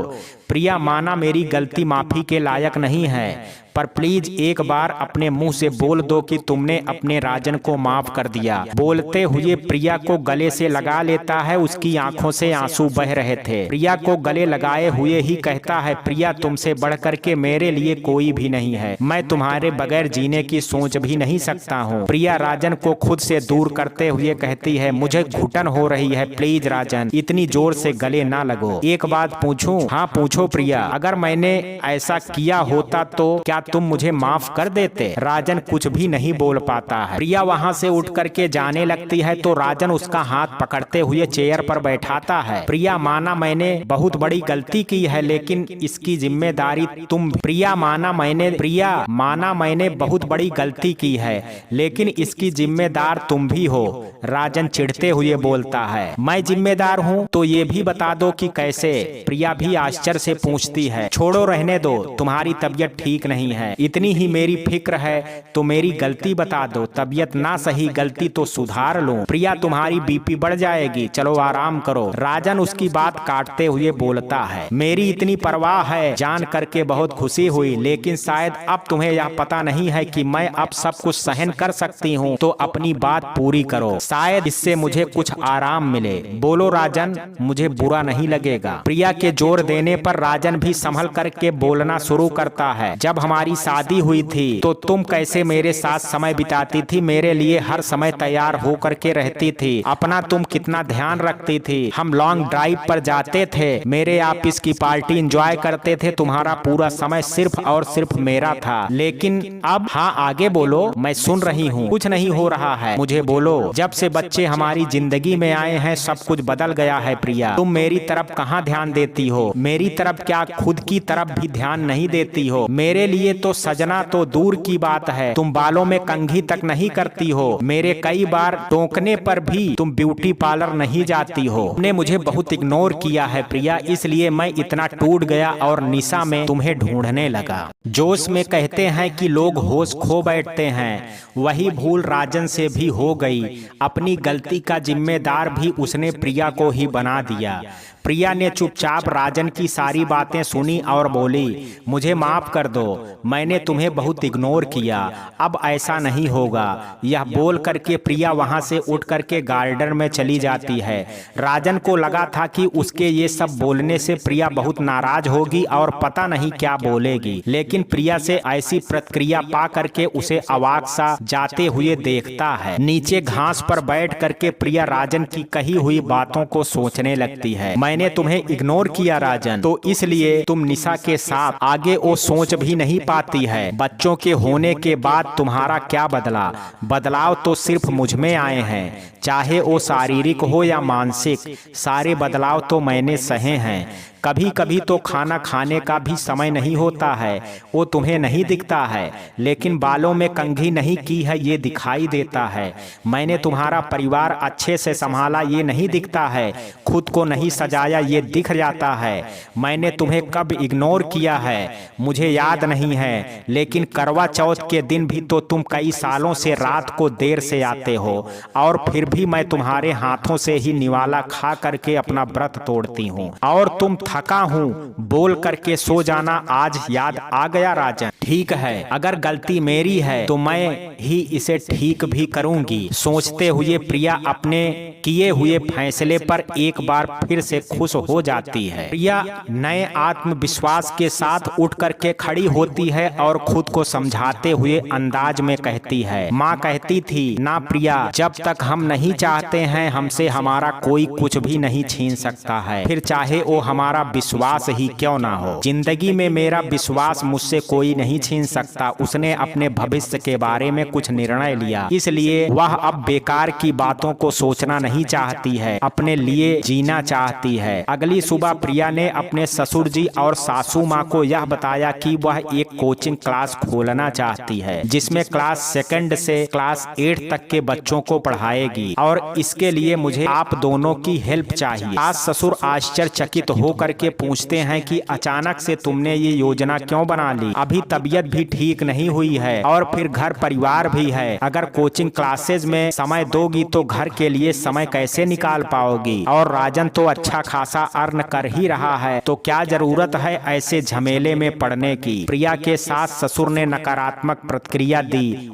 प्रिया, माना मेरी गलती माफी के लायक नहीं है, पर प्लीज एक बार अपने मुंह से बोल दो कि तुमने अपने राजन को माफ कर दिया। बोलते हुए प्रिया को गले से लगा लेता है। उसकी आंखों से आंसू बह रहे थे। प्रिया को गले लगाए हुए ही कहता है, प्रिया, तुमसे बढ़कर के मेरे लिए कोई भी नहीं है। मैं तुम्हारे बगैर जीने की सोच भी नहीं सकता हूँ। प्रिया राजन को खुद से दूर करते हुए कहती है, मुझे घुटन हो रही है, प्लीज राजन, इतनी जोर से गले ना लगो। एक बात पूछूं? हाँ पूछो प्रिया। अगर मैंने ऐसा किया होता तो क्या तुम मुझे माफ कर देते? राजन कुछ भी नहीं बोल पाता है। प्रिया वहां से उठ करके जाने लगती है तो राजन उसका हाथ पकड़ते हुए चेयर पर बैठाता है। प्रिया, माना मैंने बहुत बड़ी गलती की है, लेकिन इसकी जिम्मेदारी तुम। प्रिया माना मैंने बहुत बड़ी गलती की है, लेकिन इसकी जिम्मेदार तुम भी हो। राजन चिढ़ते हुए बोलता है, मैं जिम्मेदार हूँ तो ये भी बता दो कि कैसे? प्रिया भी आश्चर्य से पूछती है, छोड़ो, रहने दो, तुम्हारी तबीयत ठीक नहीं है। इतनी ही मेरी फिक्र है तो मेरी गलती बता दो, तबीयत ना सही, गलती तो सुधार लो। प्रिया, तुम्हारी बीपी बढ़ जाएगी, चलो आराम करो। राजन उसकी बात काटते हुए बोलता है, मेरी इतनी परवाह है जान करके बहुत खुशी हुई, लेकिन शायद अब तुम्हें यह पता नहीं है कि मैं अब सब कुछ सहन कर सकती हूँ, तो अपनी बात पूरी करो, शायद इससे मुझे कुछ आराम मिले। बोलो राजन, मुझे बुरा नहीं लगेगा। प्रिया के जोर देने पर राजन भी संभल करके बोलना शुरू करता है, जब हमारे हमारी शादी हुई थी तो तुम कैसे मेरे साथ समय बिताती थी, मेरे लिए हर समय तैयार होकर के रहती थी, अपना तुम कितना ध्यान रखती थी। हम लॉन्ग ड्राइव पर जाते थे, मेरे ऑफिस की पार्टी एंजॉय करते थे, तुम्हारा पूरा समय सिर्फ और सिर्फ मेरा था। लेकिन अब हाँ आगे बोलो, मैं सुन रही हूँ। कुछ नहीं हो रहा है, मुझे बोलो। जब से बच्चे हमारी जिंदगी में आए हैं सब कुछ बदल गया है प्रिया। तुम मेरी तरफ कहाँ ध्यान देती हो, मेरी तरफ क्या खुद की तरफ भी ध्यान नहीं देती हो। मेरे लिए तो सजना तो दूर की बात है, तुम बालों में कंघी तक नहीं करती हो। मेरे कई बार टोकने पर भी तुम ब्यूटी पार्लर नहीं जाती हो। तुमने मुझे बहुत इग्नोर किया है प्रिया, इसलिए मैं इतना टूट गया और निशा में तुम्हें ढूंढने लगा। जोश में कहते हैं कि लोग होश खो बैठते हैं, वही भूल राजन से भी हो गई। अपनी गलती का जिम्मेदार भी उसने प्रिया को ही बना दिया। प्रिया ने चुपचाप राजन की सारी बातें सुनी और बोली, मुझे माफ कर दो, मैंने तुम्हें बहुत इग्नोर किया, अब ऐसा नहीं होगा। यह बोल करके प्रिया वहां से उठ करके गार्डन में चली जाती है। राजन को लगा था कि उसके ये सब बोलने से प्रिया बहुत नाराज होगी और पता नहीं क्या बोलेगी, लेकिन प्रिया से ऐसी प्रतिक्रिया पा करके उसे अवाक सा जाते हुए देखता है। नीचे घास पर बैठ करके प्रिया राजन की कही हुई बातों को सोचने लगती है। मैंने तुम्हें इग्नोर किया राजन, तो इसलिए तुम निशा के साथ आगे वो सोच भी नहीं पाती है। बच्चों के होने के बाद तुम्हारा क्या बदला? बदलाव तो सिर्फ मुझ में आए हैं, चाहे वो शारीरिक हो या मानसिक, सारे बदलाव तो मैंने सहे हैं। कभी कभी तो खाना खाने का भी समय नहीं होता है, वो तुम्हें नहीं दिखता है, लेकिन बालों में कंघी नहीं की है ये दिखाई देता है। मैंने तुम्हारा परिवार अच्छे से संभाला ये नहीं दिखता है, खुद को नहीं सजाया ये दिख जाता है। मैंने तुम्हें कब इग्नोर किया है मुझे याद नहीं है, लेकिन करवा चौथ के दिन भी तो तुम कई सालों से रात को देर से आते हो, और फिर भी मैं तुम्हारे हाथों से ही निवाला खा करके अपना व्रत तोड़ती हूँ। और तुम थका हूँ बोल करके सो जाना आज याद आ गया राजन। ठीक है, अगर गलती मेरी है तो मैं ही इसे ठीक भी करूंगी। सोचते हुए प्रिया अपने किए हुए फैसले पर एक बार फिर से खुश हो जाती है। प्रिया नए आत्मविश्वास के साथ उठ करके खड़ी होती है और खुद को समझाते हुए अंदाज में कहती है, माँ कहती थी ना प्रिया, जब तक हम नहीं चाहते हैं हमसे हमारा कोई कुछ भी नहीं छीन सकता है, फिर चाहे वो हमारा विश्वास ही क्यों ना हो। जिंदगी में मेरा विश्वास मुझसे कोई नहीं छीन सकता। उसने अपने भविष्य के बारे में कुछ निर्णय लिया, इसलिए वह अब बेकार की बातों को सोचना नहीं चाहती है, अपने लिए जीना चाहती है। अगली सुबह प्रिया ने अपने ससुर जी और सासू माँ को यह बताया कि वह एक कोचिंग क्लास खोलना चाहती है, जिसमें क्लास सेकंड से क्लास 8 तक के बच्चों को पढ़ाएगी, और इसके लिए मुझे आप दोनों की हेल्प चाहिए। सास ससुर आश्चर्यचकित होकर के पूछते हैं कि अचानक से तुमने ये योजना क्यों बना ली? अभी तबीयत भी ठीक नहीं हुई है और फिर घर परिवार भी है। अगर कोचिंग क्लासेज में समय दोगी तो घर के लिए समय कैसे निकाल पाओगी? और राजन तो अच्छा खासा अर्न कर ही रहा है, तो क्या जरूरत है ऐसे झमेले में पड़ने की? प्रिया के सास ससुर ने नकारात्मक प्रतिक्रिया दी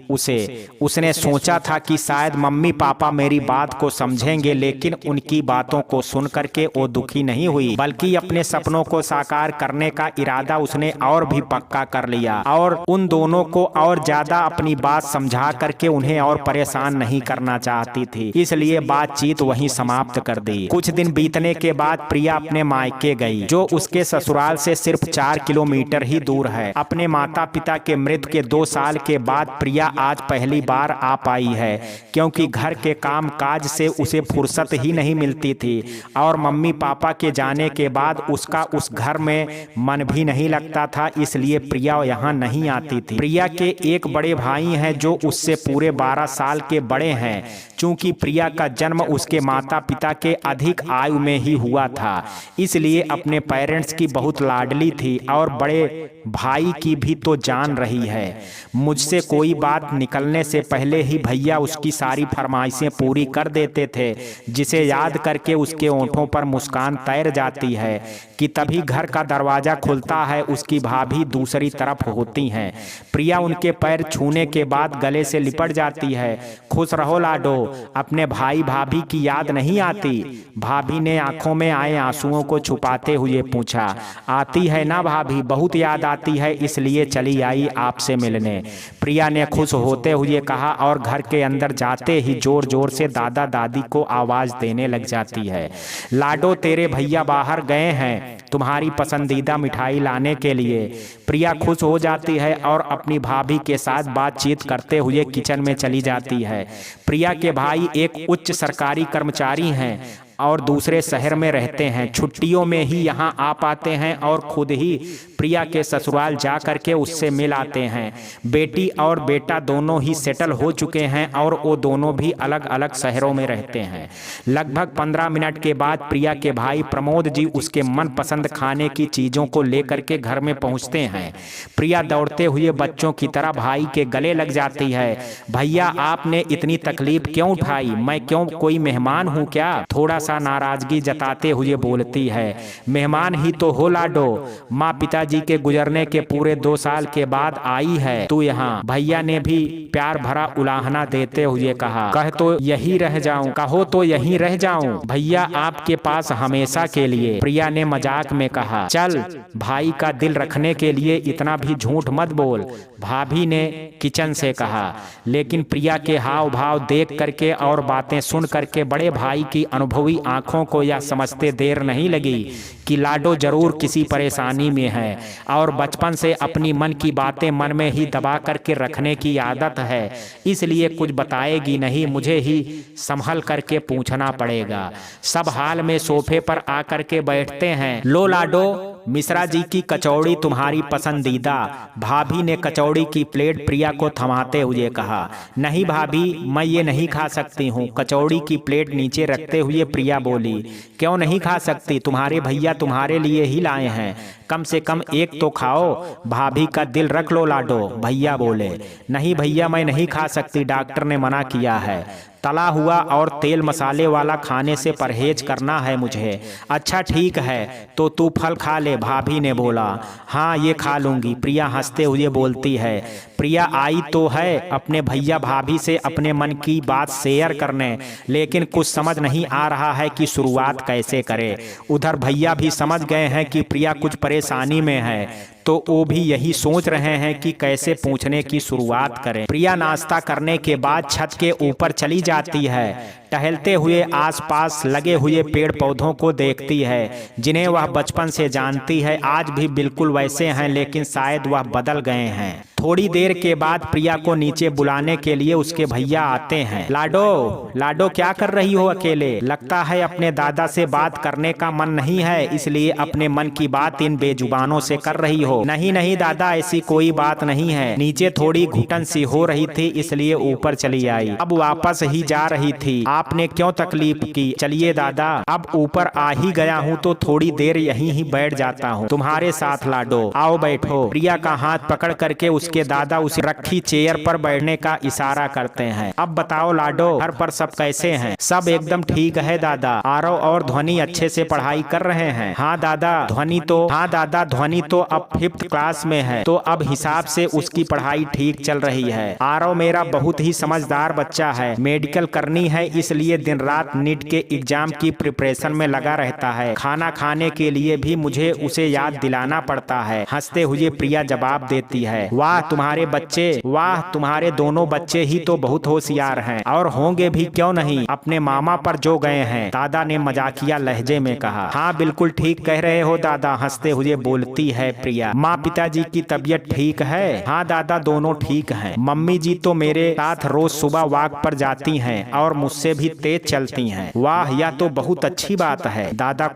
उसने सोचा था कि शायद मम्मी पापा मेरी बात को समझेंगे, लेकिन उनकी बातों को सुन करके वो दुखी नहीं हुई, बल्कि अपने सपनों को साकार करने का इरादा उसने और भी पक्का कर लिया, और उन दोनों को और ज्यादा अपनी बात समझा करके उन्हें और परेशान नहीं करना चाहती थी, इसलिए बातचीत वहीं समाप्त कर दी। कुछ दिन बीतने के बाद प्रिया अपने मायके गई, जो उसके ससुराल से सिर्फ 4 किलोमीटर ही दूर है। अपने माता पिता के मृत्यु के 2 साल के बाद प्रिया आज पहली बार आ पाई है, क्योंकि घर के काम काज से उसे फुर्सत ही नहीं मिलती थी, और मम्मी पापा के जाने के बाद उसका उस घर में मन भी नहीं लगता था, इसलिए प्रिया यहाँ नहीं आती थी। प्रिया के एक बड़े भाई हैं जो उससे पूरे 12 साल के बड़े हैं। चूंकि प्रिया का जन्म उसके माता पिता के अधिक आयु में ही हुआ था, इसलिए अपने पेरेंट्स की बहुत लाडली थी, और बड़े भाई की भी तो जान रही है। मुझसे कोई बात निकलने से पहले ही भैया उसकी सारी फरमाइशें पूरी कर देते थे, जिसे याद करके उसके होंठों पर मुस्कान तैर जाती है कि तभी घर का दरवाजा खुलता है, उसकी भाभी दूसरी तरफ होती हैं। प्रिया उनके पैर छूने के बाद गले से लिपट जाती है। खुश रहो लाडो, अपने भाई भाभी भाभी की याद नहीं आती? भाभी ने आंखों में आए आंसुओं को छुपाते हुए पूछा। आती है ना भाभी, बहुत याद आती है, इसलिए चली आई आपसे मिलने, प्रिया ने खुश होते हुए कहा और घर के अंदर जाते ही जोर जोर से दादा दादी को आवाज देने लग जाती है। लाडो, तेरे भैया बाहर गए हैं तुम्हारी पसंदीदा मिठाई लाने के लिए। प्रिया खुश हो जाती है और अपनी भाभी के साथ बातचीत करते हुए किचन में चली जाती है। प्रिया के भाई एक उच्च सरकारी कर्मचारी हैं और दूसरे शहर में रहते हैं। छुट्टियों में ही यहाँ आ पाते हैं और खुद ही प्रिया के ससुराल जा करके उससे मिल आते हैं। बेटी और बेटा दोनों ही सेटल हो चुके हैं और वो दोनों भी अलग अलग शहरों में रहते हैं। लगभग 15 मिनट के बाद प्रिया के भाई प्रमोद जी उसके मनपसंद खाने की चीज़ों को लेकर के घर में पहुँचते हैं। प्रिया दौड़ते हुए बच्चों की तरह भाई के गले लग जाती है। भैया, आपने इतनी तकलीफ क्यों उठाई? मैं क्यों कोई मेहमान हूँ क्या? थोड़ा सा नाराजगी जताते हुए बोलती है। मेहमान ही तो हो लाडो, माँ पिताजी के गुजरने के पूरे 2 साल के बाद आई है तू यहाँ। भैया ने भी प्यार भरा उलाहना देते हुए कहा। कह तो यही रह जाऊं, कहो तो यहीं रह जाऊं भैया आपके पास हमेशा के लिए, प्रिया ने मजाक में कहा। चल, भाई का दिल रखने के लिए इतना भी झूठ मत बोल, भाभी ने किचन से कहा। लेकिन प्रिया के हाव भाव देख करके और बातें सुन करके बड़े भाई की अनुभवी आंखों को यह समझते देर नहीं लगी कि लाडो जरूर किसी परेशानी में है और बचपन से अपनी मन की बातें मन में ही दबा करके रखने की आदत है, इसलिए कुछ बताएगी नहीं, मुझे ही संभल करके पूछना पड़ेगा। सब हाल में सोफे पर आकर के बैठते हैं। लो लाडो, मिश्रा जी की कचौड़ी तुम्हारी पसंदीदा, भाभी ने कचौड़ी की प्लेट प्रिया को थमाते हुए कहा। नहीं भाभी, मैं ये नहीं खा सकती हूँ, कचौड़ी की प्लेट नीचे रखते हुए प्रिया बोली। क्यों नहीं खा सकती? तुम्हारे भैया तुम्हारे लिए ही लाए हैं, कम से कम एक तो खाओ, भाभी का दिल रख लो लाडो, भैया बोले। नहीं भैया, मैं नहीं खा सकती, डॉक्टर ने मना किया है, तला हुआ और तेल मसाले वाला खाने से परहेज करना है मुझे। अच्छा ठीक है, तो तू फल खा ले, भाभी ने बोला। हाँ, ये खा लूंगी, प्रिया हंसते हुए बोलती है। प्रिया आई तो है अपने भैया भाभी से अपने मन की बात शेयर करने, लेकिन कुछ समझ नहीं आ रहा है कि शुरुआत कैसे करे। उधर भैया भी समझ गए हैं कि प्रिया कुछ परेशानी में है, तो वो भी यही सोच रहे हैं कि कैसे पूछने की शुरुआत करें। प्रिया नाश्ता करने के बाद छत के ऊपर चली जाती है। टहलते हुए आसपास लगे हुए पेड़ पौधों को देखती है, जिन्हें वह बचपन से जानती है। आज भी बिल्कुल वैसे हैं, लेकिन शायद वह बदल गए हैं। थोड़ी देर के बाद प्रिया को नीचे बुलाने के लिए उसके भैया आते हैं। लाडो, लाडो क्या कर रही हो अकेले? लगता है अपने दादा से बात करने का मन नहीं है, इसलिए अपने मन की बात इन बेजुबानों से कर रही हो। नहीं नहीं दादा, ऐसी कोई बात नहीं है, नीचे थोड़ी घुटन सी हो रही थी इसलिए ऊपर चली आई, अब वापस ही जा रही थी। आपने क्यों तकलीफ की? चलिए दादा, अब ऊपर आ ही गया हूँ तो थोड़ी देर यहीं ही बैठ जाता हूँ तुम्हारे साथ। लाडो, आओ बैठो। प्रिया का हाथ पकड़ करके उसके दादा उसे रखी चेयर पर बैठने का इशारा करते हैं। अब बताओ लाडो, घर पर सब कैसे हैं? सब एकदम ठीक है दादा, आरव और ध्वनि अच्छे से पढ़ाई कर रहे हैं। हाँ दादा, ध्वनि तो अब 5th क्लास में है, तो अब हिसाब से उसकी पढ़ाई ठीक चल रही है। आरव मेरा बहुत ही समझदार बच्चा है, मेडिकल करनी है इसलिए दिन रात नीट के एग्जाम की प्रिपरेशन में लगा रहता है। खाना खाने के लिए भी मुझे उसे याद दिलाना पड़ता है। हंसते हुए प्रिया जवाब देती है। वाह तुम्हारे बच्चे, वाह तुम्हारे दोनों बच्चे ही तो बहुत होशियार हैं, और होंगे भी क्यों नहीं, अपने मामा पर जो गए हैं, दादा ने मजाकिया लहजे में कहा। हाँ बिल्कुल ठीक कह रहे हो दादा, हंसते हुए बोलती है प्रिया। माँ पिताजी की तबीयत ठीक है? हाँ दादा, दोनों ठीक हैं। मम्मी जी तो मेरे साथ रोज सुबह वॉक पर जाती हैं और मुझसे भी तेज चलती हैं। वाह, यह तो बहुत अच्छी बात है। दादा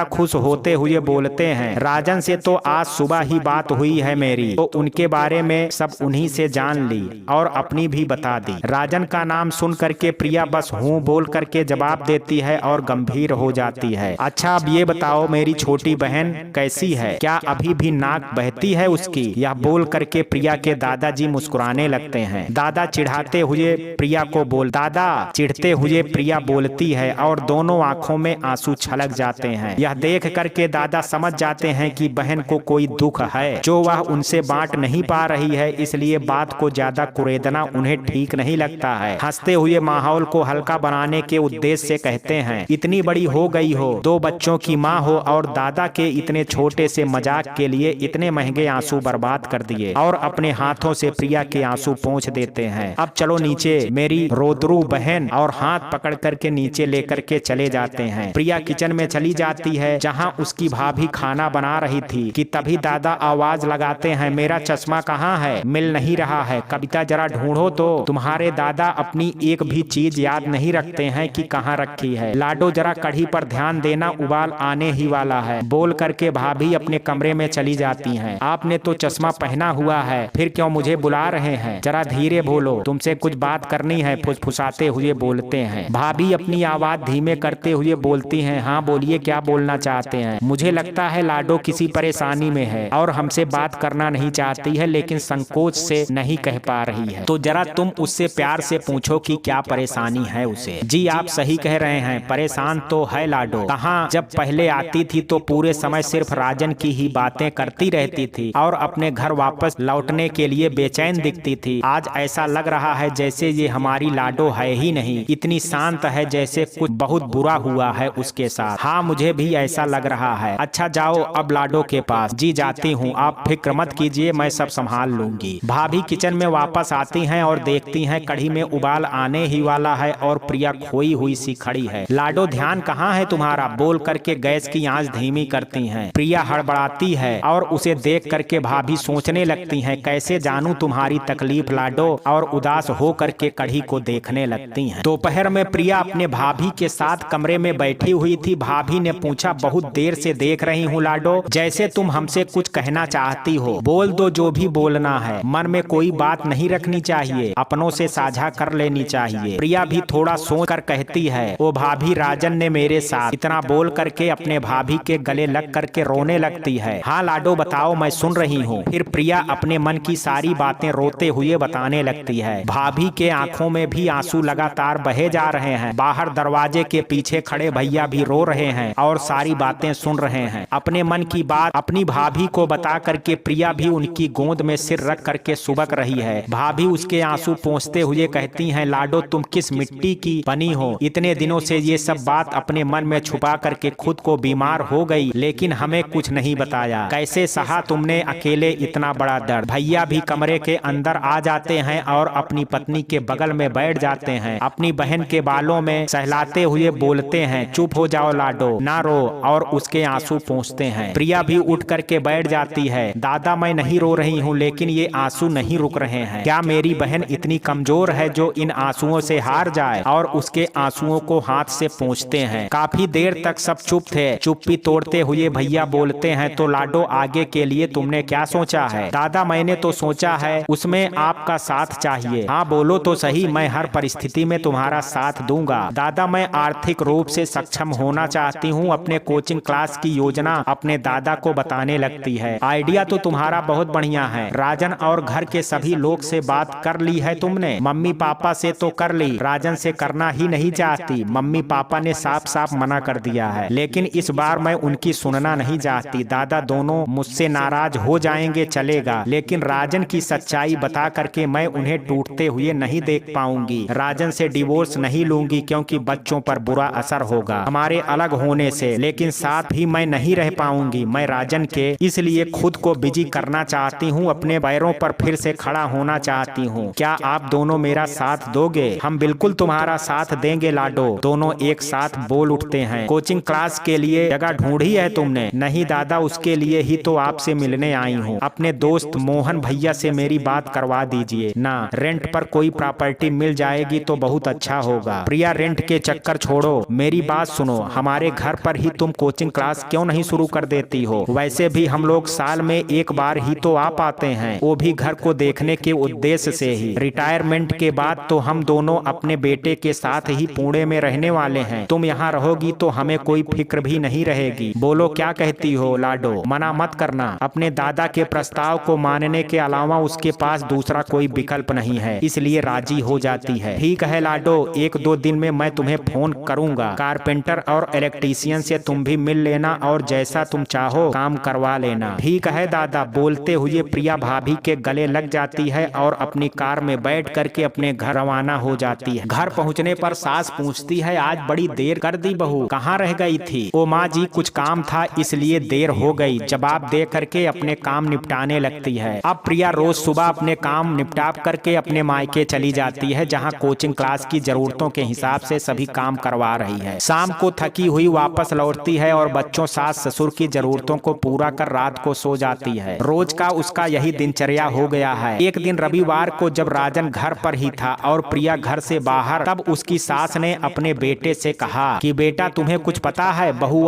खुश होते हुए बोलते हैं। राजन से तो आज सुबह ही बात हुई है मेरी, तो उनके बारे में सब उन्हीं से जान ली और अपनी भी बता दी। राजन का नाम सुन करके प्रिया बस हूँ बोल करके जवाब देती है और गंभीर हो जाती है। अच्छा अब ये बताओ, मेरी छोटी बहन कैसी है? क्या अभी भी नाक बहती है उसकी? यह बोल करके प्रिया के दादाजी मुस्कुराने लगते हैं। दादा चिढ़ाते हुए प्रिया को बोल, दादा चिढ़ते हुए प्रिया बोलती है और दोनों आंखों में आंसू छलक जाते हैं। यह देख करके दादा समझ जाते हैं कि बहन को कोई दुख है जो वह उनसे बांट नहीं पा रही है, इसलिए बात को ज्यादा कुरेदना उन्हें ठीक नहीं लगता है। हंसते हुए माहौल को हल्का बनाने के उद्देश्य से कहते हैं, इतनी बड़ी हो गई हो, 2 बच्चों की माँ हो और दादा के इतने छोटे से मजाक के लिए इतने महंगे आंसू बर्बाद कर दिए। और अपने हाथों से प्रिया के आंसू पोंछ देते हैं। अब चलो नीचे मेरी रोदरू बहन, और हाथ पकड़ करके नीचे लेकर के चले जाते हैं। प्रिया किचन में चली जाती है जहां उसकी भाभी खाना बना रही थी कि तभी दादा आवाज लगाते हैं, मेरा चश्मा कहाँ है, मिल नहीं रहा है, कविता जरा ढूंढो तो। तुम्हारे दादा अपनी एक भी चीज याद नहीं रखते हैं कि कहाँ रखी है। लाडो जरा कढ़ी पर ध्यान देना, उबाल आने ही वाला है, बोल करके भाभी अपने कमरे में चली जाती हैं। आपने तो चश्मा पहना हुआ है, फिर क्यों मुझे बुला रहे हैं, जरा धीरे बोलो, तुमसे कुछ बात करनी है, फुसफुसाते हुए बोलते हैं। भाभी अपनी आवाज धीमे करते हुए बोलती हैं, हाँ बोलिए, क्या बोलना चाहते हैं। मुझे लगता है लाडो किसी परेशानी में है और हमसे बात करना नहीं चाहती है, लेकिन संकोच से नहीं कह पा रही है, तो जरा तुम उससे प्यार से पूछो कि क्या परेशानी है उसे। जी आप सही कह रहे हैं, परेशान तो है लाडो। कहाँ जब पहले आती थी तो पूरे समय सिर्फ राजन की ही बातें करती रहती थी और अपने घर वापस लौटने के लिए बेचैन दिखती थी। आज ऐसा लग रहा है जैसे ये हमारी लाडो है ही नहीं, इतनी शांत है जैसे कुछ बहुत बुरा हुआ है उसके साथ। हाँ मुझे भी ऐसा लग रहा है। अच्छा जाओ अब लाडो के पास। जी जाती हूँ, आप फिक्र मत कीजिए, मैं सब संभाल लूंगी। भाभी किचन में वापस आती हैं और देखती हैं कढ़ी में उबाल आने ही वाला है और प्रिया खोई हुई सी खड़ी है। लाडो ध्यान कहाँ है तुम्हारा, बोल करके गैस की आंच धीमी करती हैं। प्रिया हड़बड़ाती है और उसे देख करके भाभी सोचने लगती हैं, कैसे जानूं तुम्हारी तकलीफ लाडो, और उदास हो करके कढ़ी को देखने लगती हैं। दोपहर में प्रिया अपने भाभी के साथ कमरे में बैठी हुई थी। भाभी ने पूछा, बहुत देर से देख रही हूँ लाडो, जैसे तुम हमसे कुछ कहना चाहती हो, बोल दो जो भी बोलना है, मन में कोई बात नहीं रखनी चाहिए, अपनों से साझा कर लेनी चाहिए। प्रिया भी थोड़ा सोच कर कहती है, ओ भाभी राजन ने मेरे साथ, इतना बोल करके अपने भाभी के गले लग करके रोने लगती है। हाँ लाडो बताओ, मैं सुन रही हूँ। फिर प्रिया अपने मन की सारी बातें रोते हुए बताने लगती है। भाभी के आंखों में भी आंसू लगातार बहे जा रहे हैं। बाहर दरवाजे के पीछे खड़े भैया भी रो रहे हैं और सारी बातें सुन रहे हैं। अपने मन की बात अपनी भाभी को बता करके प्रिया भी उनकी गोद में सिर रख करके सुबक रही है। भाभी उसके आंसू पोंछते हुए कहती हैं, लाडो तुम किस मिट्टी की बनी हो, इतने दिनों से ये सब बात अपने मन में छुपा करके खुद को बीमार हो गई, लेकिन हमें कुछ नहीं बताया, कैसे सहा तुमने अकेले इतना बड़ा दर्द। भैया भी कमरे के अंदर आ जाते हैं और अपनी पत्नी के बगल में बैठ जाते हैं। अपनी बहन के बालों में सहलाते हुए बोलते हैं, चुप हो जाओ लाडो, ना रो, और उसके आंसू पोंछते हैं। प्रिया भी उठ करके बैठ जाती है। दादा मैं नहीं रो रही हूँ, लेकिन ये आंसू नहीं रुक रहे हैं। क्या मेरी बहन इतनी कमजोर है जो इन आंसुओं से हार जाए, और उसके आंसुओं को हाथ से पोंछते हैं। काफी देर तक सब चुप थे। चुप्पी तोड़ते हुए भैया बोलते हैं, तो लाडो आगे के लिए तुमने क्या सोचा है। दादा मैंने तो सोचा है उसमें आपका साथ चाहिए। हाँ बोलो तो सही, मैं हर परिस्थिति में तुम्हारा साथ दूंगा। दादा मैं आर्थिक रूप से सक्षम होना चाहती हूँ। अपने कोचिंग क्लास की योजना अपने दादा को बताने लगती है। आइडिया तो तुम्हारा बहुत बढ़िया है। राजन और घर के सभी लोग से बात कर ली है तुमने? मम्मी पापा से तो कर ली, राजन से करना ही नहीं चाहती। मम्मी पापा ने साफ साफ मना कर दिया है, लेकिन इस बार मैं उनकी सुनना नहीं चाहती। दादा दोनों मुझसे नाराज हो जाएंगे चलेगा, लेकिन राजन की सच्चाई बता करके मैं उन्हें टूटते हुए नहीं देख पाऊंगी। राजन से डिवोर्स नहीं लूंगी क्योंकि बच्चों पर बुरा असर होगा हमारे अलग होने से, लेकिन साथ भी मैं नहीं रह पाऊंगी मैं राजन के, इसलिए खुद को बिजी करना चाहती हूँ, अपने पैरों पर फिर से खड़ा होना चाहती हूँ। क्या आप दोनों मेरा साथ दोगे? हम बिल्कुल तुम्हारा साथ देंगे लाडो, दोनों एक साथ बोल उठते हैं। कोचिंग क्लास के लिए जगह ढूंढी है तुमने? नहीं दादा, उसके लिए ही तो आपसे मिलने आई हूँ। अपने दोस्त मोहन भैया से मेरी बात करवा दीजिए ना, रेंट पर कोई प्रॉपर्टी मिल जाएगी तो बहुत अच्छा होगा। प्रिया रेंट के चक्कर छोड़ो, मेरी बात सुनो, हमारे घर पर ही तुम कोचिंग क्लास क्यों नहीं शुरू कर देती हो? वैसे भी हम लोग साल में एक बार ही तो आ पाते हैं, वो भी घर को देखने के उद्देश्य से ही। रिटायरमेंट के बाद तो हम दोनों अपने बेटे के साथ ही पुणे में रहने वाले हैं। तुम यहाँ रहोगी तो हमें कोई फिक्र भी नहीं रहेगी। बोलो क्या कहती हो लाडो? मना मत करना, अपने दादा के प्रस्ताव को मानने के अलावा उसके पास दूसरा कोई विकल्प नहीं है, इसलिए राजी हो जाती है। ठीक ठीक है लाडो, 1-2 दिन में मैं तुम्हें फोन करूंगा। कारपेंटर और इलेक्ट्रीशियन से तुम भी मिल लेना और जैसा तुम चाहो काम करवा लेना। ठीक है दादा, बोलते हुए प्रिया भाभी के गले लग जाती है और अपनी कार में बैठ करके अपने घर रवाना हो जाती है। घर पहुंचने पर सास पूछती है, आज बड़ी देर कर दी बहू, कहाँ रह गई थी? ओ माँ जी, कुछ काम था इसलिए देर हो गई, जवाब दे करके अपने काम निपटाने लगती है। अब प्रिया रोज सुबह अपने काम निपटा करके अपने मायके चली जाती है, जहाँ कोचिंग क्लास की जरूरतों के हिसाब से सभी काम करवा रही है। शाम को थकी हुई वापस लौटती है और बच्चों सास ससुर की जरूरतों को पूरा कर रात को सो जाती है। रोज का उसका यही दिनचर्या हो गया है। एक दिन रविवार को जब राजन घर पर ही था और प्रिया घर से बाहर, तब उसकी सास ने अपने बेटे से कहा कि बेटा तुम्हें कुछ पता है, बहू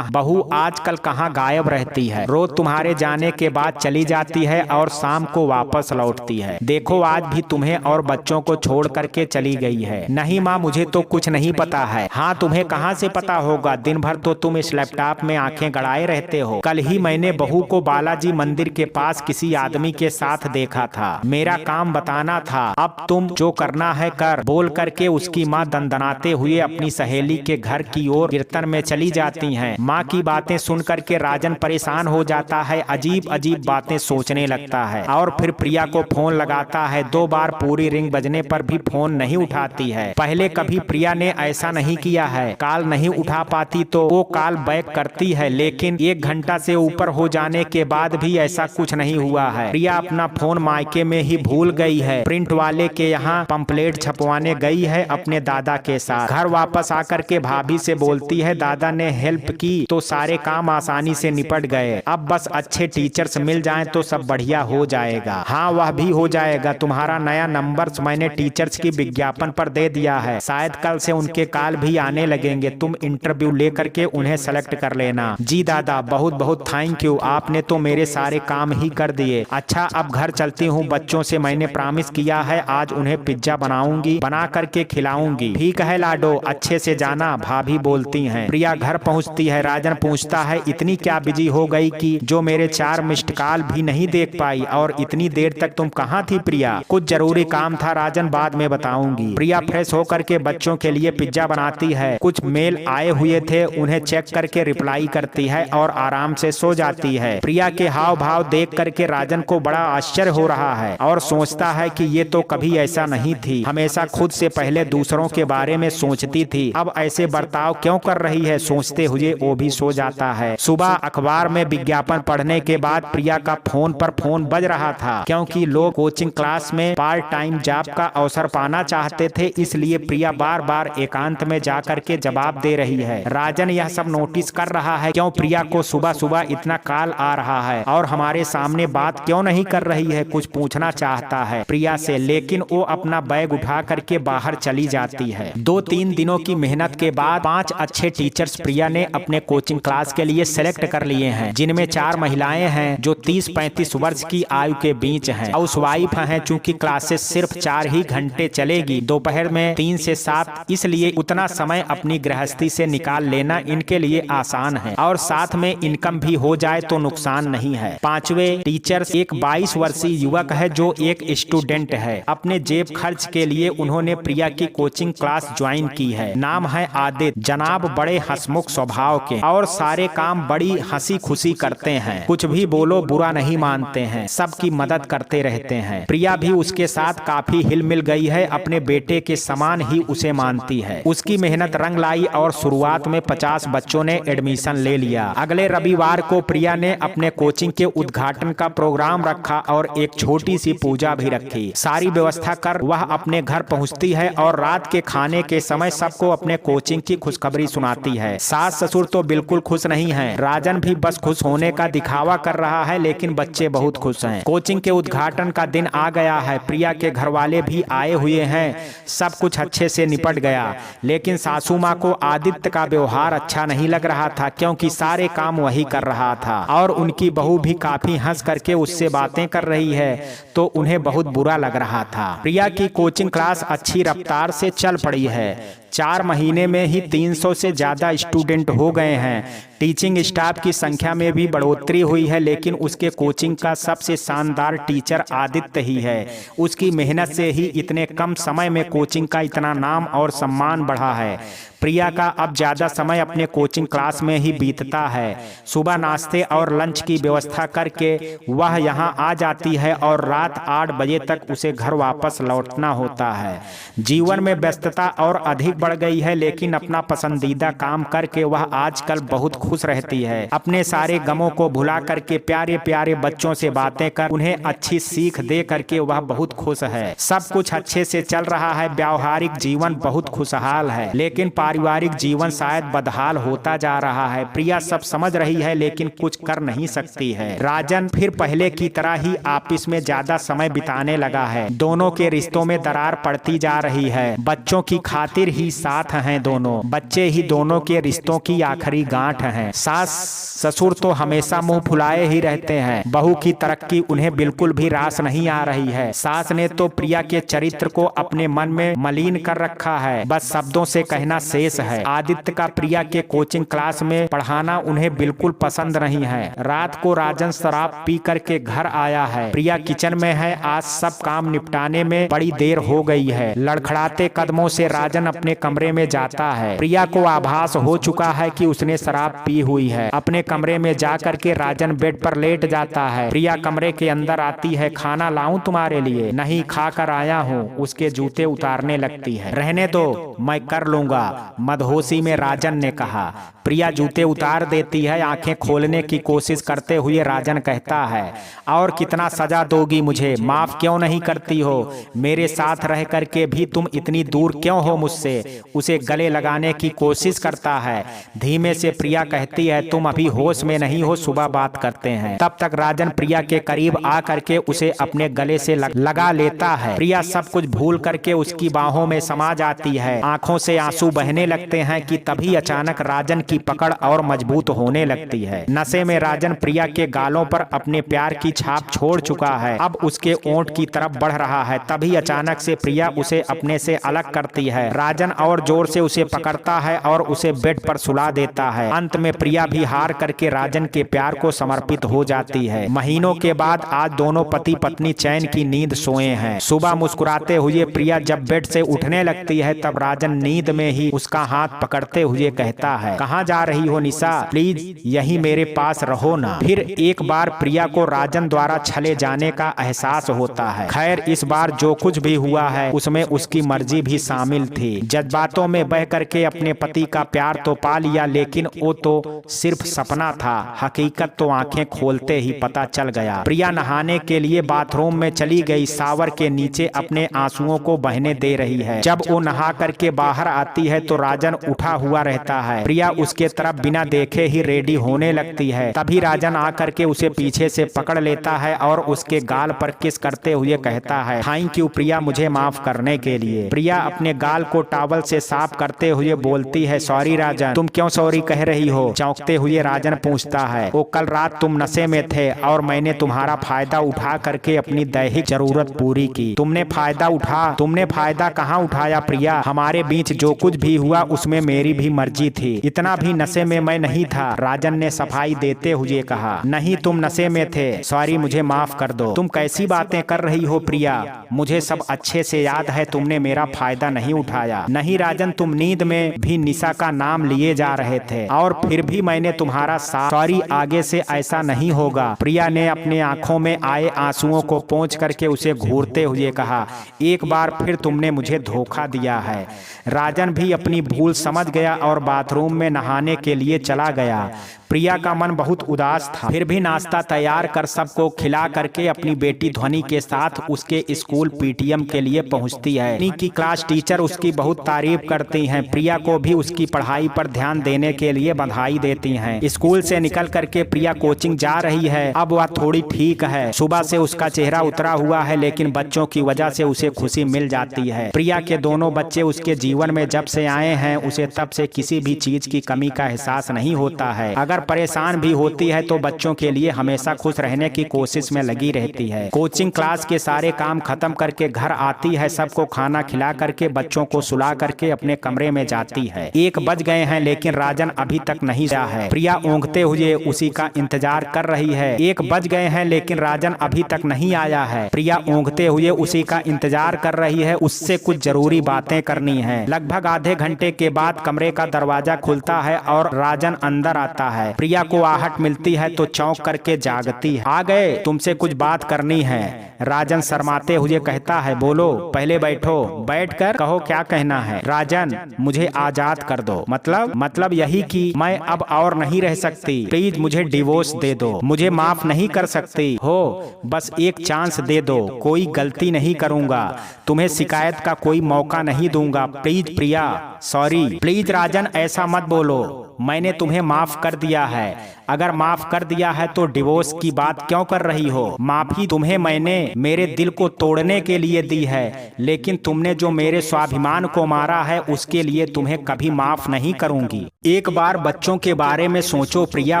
आजकल कहाँ गायब रहती है? रोज तुम्हारे जाने के बाद चली जाती है और शाम को वापस लौटती है। देखो आज भी तुम्हें और बच्चों को छोड़ करके चली गई है। नहीं माँ, मुझे तो कुछ नहीं पता है। हाँ, तुम्हें कहाँ से पता होगा, दिन भर तो तुम इस लैपटॉप में आंखें गड़ाए रहते हो। कल ही मैंने बहू को बालाजी मंदिर के पास किसी आदमी के साथ देखा था। मेरा काम बताना था, अब तुम जो करना है कर, बोल करके उसकी माँ दंदनाते हुए अपनी सहेली के घर की ओर कीर्तन में चली जाती हैं। माँ की बातें सुन करके राजन परेशान हो जाता है, अजीब अजीब बातें सोचने लगता है और फिर प्रिया को फोन लगाता है। 2 बार पूरी रिंग बजने पर भी फोन नहीं उठाती है। पहले कभी प्रिया ने ऐसा नहीं किया है, कॉल नहीं उठा पाती तो वो कॉल बैक करती है, लेकिन 1 घंटा से ऊपर हो जाने के बाद भी ऐसा कुछ नहीं हुआ है। प्रिया अपना फोन मायके में ही भूल गई है। प्रिंट वाले के यहाँ पंपलेट छपवाने गई है अपने दादा के साथ। घर वापस आकर के भाभी से बोलती है, दादा ने हेल्प की तो सारे काम आसानी से निपट गए, अब बस अच्छे टीचर्स मिल जाएं तो सब बढ़िया हो जाएगा। हाँ, वह भी हो जाएगा। तुम्हारा नया नंबर मैंने टीचर्स की विज्ञापन पर दे दिया है, शायद कल से उनके कॉल भी आने लगेंगे। तुम इंटरव्यू लेकर के उन्हें सेलेक्ट कर लेना। जी दादा, बहुत बहुत थैंक यू, आपने तो मेरे सारे काम ही कर दिए। अच्छा, अब घर चलती हूँ, बच्चों से मैंने प्रॉमिस किया है आज उन्हें पिज्जा बनाऊंगी, बना करके खिलाऊंगी। ठीक है लाडो, अच्छे से जाना, भाभी बोलती हैं। प्रिया घर पहुँचती है। राजन पूछता है, इतनी क्या बिजी हो गई कि जो मेरे 4 मिस्ड कॉल भी नहीं देख पाई, और इतनी देर तक तुम कहाँ थी प्रिया? कुछ जरूरी काम था राजन, बाद में बताऊंगी। प्रिया फ्रेश होकर के बच्चों के लिए पिज्जा बनाती है। कुछ मेल आए हुए थे, उन्हें चेक करके रिप्लाई करती है और आराम से सो जाती है। प्रिया के हाव भाव देख करके राजन को बड़ा आश्चर्य हो रहा है और सोचता है कि ये तो कभी ऐसा नहीं थी, हमेशा खुद से पहले दूसरों के बारे में सोचती थी, अब ऐसे बर्ताव क्यों कर रही है? सोचते हुए वो भी सो जाता है। सुबह अखबार में विज्ञापन पढ़ने के बाद प्रिया का फोन पर फोन बज रहा था, क्योंकि लोग कोचिंग क्लास में पार्ट टाइम जॉब का अवसर पाना चाहते थे, इसलिए प्रिया बार बार एकांत में जाकर के जवाब दे रही है। राजन यह सब नोटिस कर रहा है, क्यों प्रिया को सुबह सुबह इतना कॉल आ रहा है और हमारे सामने बात क्यों नहीं कर रही है? कुछ पूछना चाहता है प्रिया से, लेकिन वो अपना बैग उठा करके बाहर चली जाती है। 2-3 दिनों की मेहनत के बाद 5 अच्छे टीचर्स प्रिया ने अपने कोचिंग क्लास के लिए सेलेक्ट कर लिए हैं, जिनमें 4 महिलाएं हैं जो 30-35 वर्ष की आयु के बीच हैं। हाउसवाइफ हैं, चूंकि क्लासेस सिर्फ 4 ही घंटे चलेगी, दोपहर में 3 से 7, इसलिए उतना समय अपनी गृहस्थी से निकाल लेना इनके लिए आसान है और साथ में इनकम भी हो जाए तो नुकसान नहीं है। 5वें टीचर्स एक 22 वर्षीय युवक है जो एक स्टूडेंट है। अपने जेब खर्च के लिए उन्होंने प्रिया की कोचिंग क्लास ज्वाइन की है। नाम है आदित्य। जनाब बड़े हंसमुख स्वभाव के और सारे काम बड़ी हंसी खुशी करते हैं, कुछ भी बोलो बुरा नहीं मानते हैं, सबकी मदद करते रहते हैं। प्रिया भी उसके साथ काफी हिल मिल गई है, अपने बेटे के समान ही उसे मानती है। उसकी मेहनत रंग लाई और शुरुआत में 50 बच्चों ने एडमिशन ले लिया। अगले रविवार को प्रिया ने अपने कोचिंग के उद्घाटन का प्रोग्राम रखा और एक छोटी सी पूजा भी रखी। सारी व्यवस्था कर वह अपने घर पहुंचती है और रात के खाने के समय सबको अपने कोचिंग की खुशखबरी सुनाती है। सास ससुर तो बिल्कुल खुश नहीं हैं। राजन भी बस खुश होने का दिखावा कर रहा है, लेकिन बच्चे बहुत खुश हैं। कोचिंग के उद्घाटन का दिन आ गया है। प्रिया के घर वाले भी आए हुए हैं। सब कुछ अच्छे से निपट गया, लेकिन सासू माँ को आदित्य का व्यवहार अच्छा नहीं लग रहा था, क्योंकि सारे काम वही कर रहा था और उनकी बहू भी काफी हंस करके उससे बातें कर रही है, तो उन्हें बहुत बुरा लग रहा था। प्रिया की कोचिंग क्लास अच्छी रफ्तार से चल पड़ी है। 4 महीने में ही 300 से ज्यादा स्टूडेंट हो गए हैं। टीचिंग स्टाफ की संख्या में भी बढ़ोतरी हुई है, लेकिन उसके कोचिंग का सबसे शानदार टीचर आदित्य ही है। उसकी मेहनत से ही इतने कम कम समय में कोचिंग का इतना नाम और सम्मान बढ़ा है। प्रिया का अब ज़्यादा समय अपने कोचिंग क्लास में ही बीतता है। सुबह नाश्ते और लंच की व्यवस्था करके वह यहाँ आ जाती है और रात 8 बजे तक उसे घर वापस लौटना होता है। जीवन में व्यस्तता और अधिक बढ़ गई है, लेकिन अपना पसंदीदा काम करके वह आजकल बहुत खुश रहती है। अपने सारे गमों को भुला करके प्यारे प्यारे बच्चों से बातें कर उन्हें अच्छी सीख दे करके वह बहुत खुश है। सब कुछ अच्छे से चल रहा है, व्यावहारिक जीवन बहुत खुशहाल है, लेकिन पारिवारिक जीवन शायद बदहाल होता जा रहा है। प्रिया सब समझ रही है लेकिन कुछ कर नहीं सकती है। राजन फिर पहले की तरह ही ऑफिस में ज्यादा समय बिताने लगा है। दोनों के रिश्तों में दरार पड़ती जा रही है। बच्चों की खातिर ही साथ हैं दोनों, बच्चे ही दोनों के रिश्तों की आखिरी गांठ हैं। सास ससुर तो हमेशा मुंह फुलाए ही रहते हैं, बहू की तरक्की उन्हें बिल्कुल भी रास नहीं आ रही है। सास ने तो प्रिया के चरित्र को अपने मन में मलिन कर रखा है, बस शब्दों से कहना शेष है। आदित्य का प्रिया के कोचिंग क्लास में पढ़ाना उन्हें बिल्कुल पसंद नहीं है। रात को राजन शराब पी करके घर आया है। प्रिया किचन में है। आज सब काम निपटाने में बड़ी देर हो गई है। लड़खड़ाते कदमों से राजन अपने कमरे में जाता है। प्रिया को आभास हो चुका है कि उसने शराब पी हुई है। अपने कमरे में जा करके राजन बेड पर लेट जाता है। प्रिया कमरे के अंदर आती है। खाना लाऊं तुम्हारे लिए? नहीं, खा कर आया हूँ। उसके जूते उतारने लगती है। रहने दो, मैं कर लूंगा, मदहोशी में राजन ने कहा। प्रिया जूते उतार देती है। आंखें खोलने की कोशिश करते हुए राजन कहता है, और कितना सजा दोगी मुझे? माफ क्यों नहीं करती हो? मेरे साथ रह करके भी तुम इतनी दूर क्यों हो मुझसे? उसे गले लगाने की कोशिश करता है। धीमे से प्रिया कहती है, तुम अभी होश में नहीं हो, सुबह बात करते हैं। तब तक राजन प्रिया के करीब आ करके उसे अपने गले से लगा लेता है। प्रिया सब कुछ भूल करके उसकी बाहों में समा जाती है। आंखों से आंसू बहने लगते हैं कि तभी अचानक राजन की पकड़ और मजबूत होने लगती है। नशे में राजन प्रिया के गालों पर अपने प्यार की छाप छोड़ चुका है। अब उसके ओंठ की तरफ बढ़ रहा है। तभी अचानक से प्रिया उसे अपने से अलग करती है। राजन और जोर से उसे पकड़ता है और उसे बेड पर सुला देता है। अंत में प्रिया भी हार करके राजन के प्यार को समर्पित हो जाती है। महीनों के बाद आज दोनों पति पत्नी चैन की नींद सोए हैं। सुबह मुस्कुराते हुए प्रिया जब बेड से उठने लगती है, तब राजन नींद में ही उसका हाथ पकड़ते हुए कहता है, कहाँ जा रही हो निशा? प्लीज यही मेरे पास रहो ना। फिर एक बार प्रिया को राजन द्वारा छले जाने का एहसास होता है। खैर, इस बार जो कुछ भी हुआ है उसमें उसकी मर्जी भी शामिल थी। जज्बातों में बह करके अपने पति का प्यार तो पा लिया, लेकिन वो तो सिर्फ सपना था। हकीकत तो आंखें खोलते ही पता चल गया। प्रिया नहाने के लिए बाथरूम में चली गई। शावर के नीचे अपने आंसुओं को बहने दे रही है। जब वो नहा करके बाहर आती है तो राजन उठा हुआ रहता है। प्रिया उसके तरफ बिना देखे ही रेडी होने लगती है। तभी राजन आकर के उसे पीछे से पकड़ लेता है और उसके गाल पर किस करते हुए कहता है, थैंक यू प्रिया, मुझे माफ करने के लिए। प्रिया अपने गाल को टॉवल से साफ करते हुए बोलती है, सॉरी राजन। तुम क्यों सॉरी कह रही हो? चौंकते हुए राजन पूछता है। वो कल रात तुम नशे में थे और मैंने तुम्हारा फायदा उठा करके अपनी दैहिक जरूरत पूरी की। तुमने फायदा कहाँ उठाया प्रिया? हमारे बीच जो कुछ भी हुआ उसमें मेरी भी मर्जी थी। इतना भी नशे में मैं नहीं था, राजन ने सफाई देते हुए कहा। नहीं, तुम नशे में थे। सॉरी, मुझे माफ कर दो। तुम कैसी बातें कर रही हो प्रिया? मुझे सब अच्छे से याद है, तुमने मेरा फायदा नहीं उठाया। नहीं राजन, तुम नींद में भी निशा का नाम लिए जा रहे थे और फिर भी मैंने तुम्हारा साथ। सॉरी, आगे से ऐसा नहीं होगा। प्रिया ने अपने आंखों में आए आंसुओं को पोंछ करके उसे घूरते हुए कहा, एक बार फिर तुमने मुझे धोखा दिया है। राजन भी अपनी भूल समझ गया और बाथरूम में नहाने के लिए चला गया। प्रिया का मन बहुत उदास था। फिर भी नाश्ता तैयार कर सबको खिला करके अपनी बेटी ध्वनि के साथ उसके स्कूल पीटीएम के लिए पहुंचती है। ध्वनि की क्लास टीचर उसकी बहुत तारीफ करती हैं। प्रिया को भी उसकी पढ़ाई पर ध्यान देने के लिए बधाई देती हैं। स्कूल से निकल करके प्रिया कोचिंग जा रही है। अब वह थोड़ी ठीक है। सुबह से उसका चेहरा उतरा हुआ है, लेकिन बच्चों की वजह से उसे खुशी मिल जाती है। प्रिया के दोनों बच्चे उसके जीवन में जब से आए हैं, उसे तब से किसी भी चीज की कमी का एहसास नहीं होता है। अगर अगर परेशान भी होती है तो बच्चों के लिए हमेशा खुश रहने की कोशिश में लगी रहती है। कोचिंग क्लास के सारे काम खत्म करके घर आती है, सबको खाना खिला करके बच्चों को सुला करके अपने कमरे में जाती है। 1 बज गए हैं लेकिन राजन अभी तक नहीं आया है। प्रिया ऊँघते हुए उसी का इंतजार कर रही है। 1 बज गए हैं लेकिन राजन अभी तक नहीं आया है। प्रिया ऊँघते हुए उसी का इंतजार कर रही है, उससे कुछ जरूरी बातें करनी है। लगभग आधे घंटे के बाद कमरे का दरवाजा खुलता है और राजन अंदर आता है। प्रिया को आहट मिलती है तो चौंक करके जागती है। आ गए, तुमसे कुछ बात करनी है। राजन शर्माते हुए कहता है, बोलो। पहले बैठो, बैठकर कहो क्या कहना है। राजन, मुझे आजाद कर दो। मतलब यही कि मैं अब और नहीं रह सकती। प्लीज मुझे डिवोर्स दे दो। मुझे माफ नहीं कर सकती हो, बस एक चांस दे दो। कोई गलती नहीं करूंगा, तुम्हें शिकायत का कोई मौका नहीं दूंगा। Please Priya, sorry. प्लीज राजन, ऐसा मत बोलो। मैंने तुम्हें माफ कर दिया है। अगर माफ कर दिया है तो डिवोर्स की बात क्यों कर रही हो? माफी तुम्हें मैंने मेरे दिल को तोड़ने के लिए दी है, लेकिन तुमने जो मेरे स्वाभिमान को मारा है उसके लिए तुम्हें कभी माफ नहीं करूंगी। एक बार बच्चों के बारे में सोचो प्रिया,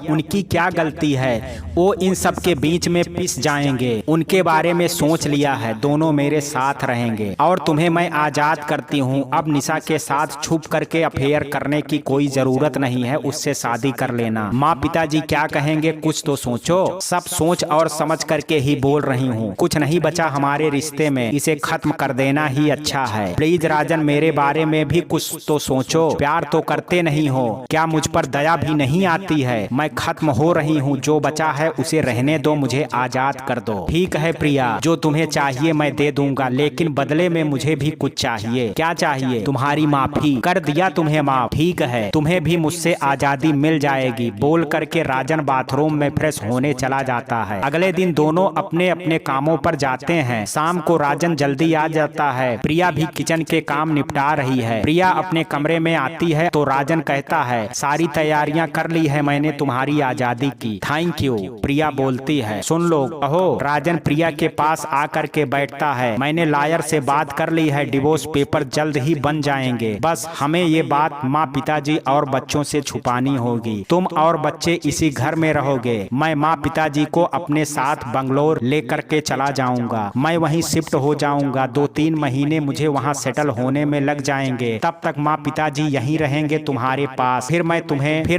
उनकी क्या गलती है? वो इन सब के बीच में पिस जाएंगे। उनके बारे में सोच लिया है, दोनों मेरे साथ रहेंगे और तुम्हें मैं आजाद करती हूँ। अब निशा के साथ छुप करके अफेयर करने की कोई जरूरत नहीं है, उससे शादी कर लेना। माँ पिताजी क्या कहेंगे कुछ तो सोचो। सब सोच और समझ करके ही बोल रही हूँ। कुछ नहीं बचा हमारे रिश्ते में, इसे खत्म कर देना ही अच्छा है। प्लीज राजन, मेरे बारे में भी कुछ तो सोचो। प्यार तो करते नहीं हो, क्या मुझ पर दया भी नहीं आती है? मैं खत्म हो रही हूँ, जो बचा है उसे रहने दो, मुझे आजाद कर दो। ठीक है प्रिया, जो तुम्हें चाहिए मैं दे दूंगा, लेकिन बदले में मुझे भी कुछ चाहिए। क्या चाहिए? तुम्हारी माफी। कर दिया तुम्हें माफ, ठीक है, तुम्हें भी मुझसे आजादी मिल जाएगी। बोल करके राजन बाथरूम में फ्रेश होने चला जाता है। अगले दिन दोनों अपने अपने कामों पर जाते हैं। शाम को राजन जल्दी आ जाता है। प्रिया भी किचन के काम निपटा रही है। प्रिया अपने कमरे में आती है तो राजन कहता है, सारी तैयारियां कर ली है मैंने तुम्हारी आजादी की। Thank you. प्रिया बोलती है, सुन लो कहो। राजन प्रिया के पास आकर के बैठता है। मैंने लॉयर से बात कर ली है, डिवोर्स पेपर जल्द ही बन जाएंगे। बस हमें ये बात माँ पिताजी और बच्चों से छुपानी होगी। तुम और बच्चे इसी घर में रहोगे। मैं माँ पिताजी को अपने साथ बंगलोर लेकर के चला जाऊंगा। मैं वहीं शिफ्ट हो जाऊंगा। 2-3 महीने मुझे वहाँ सेटल होने में लग जाएंगे। तब तक माँ पिताजी यहीं रहेंगे तुम्हारे पास। फिर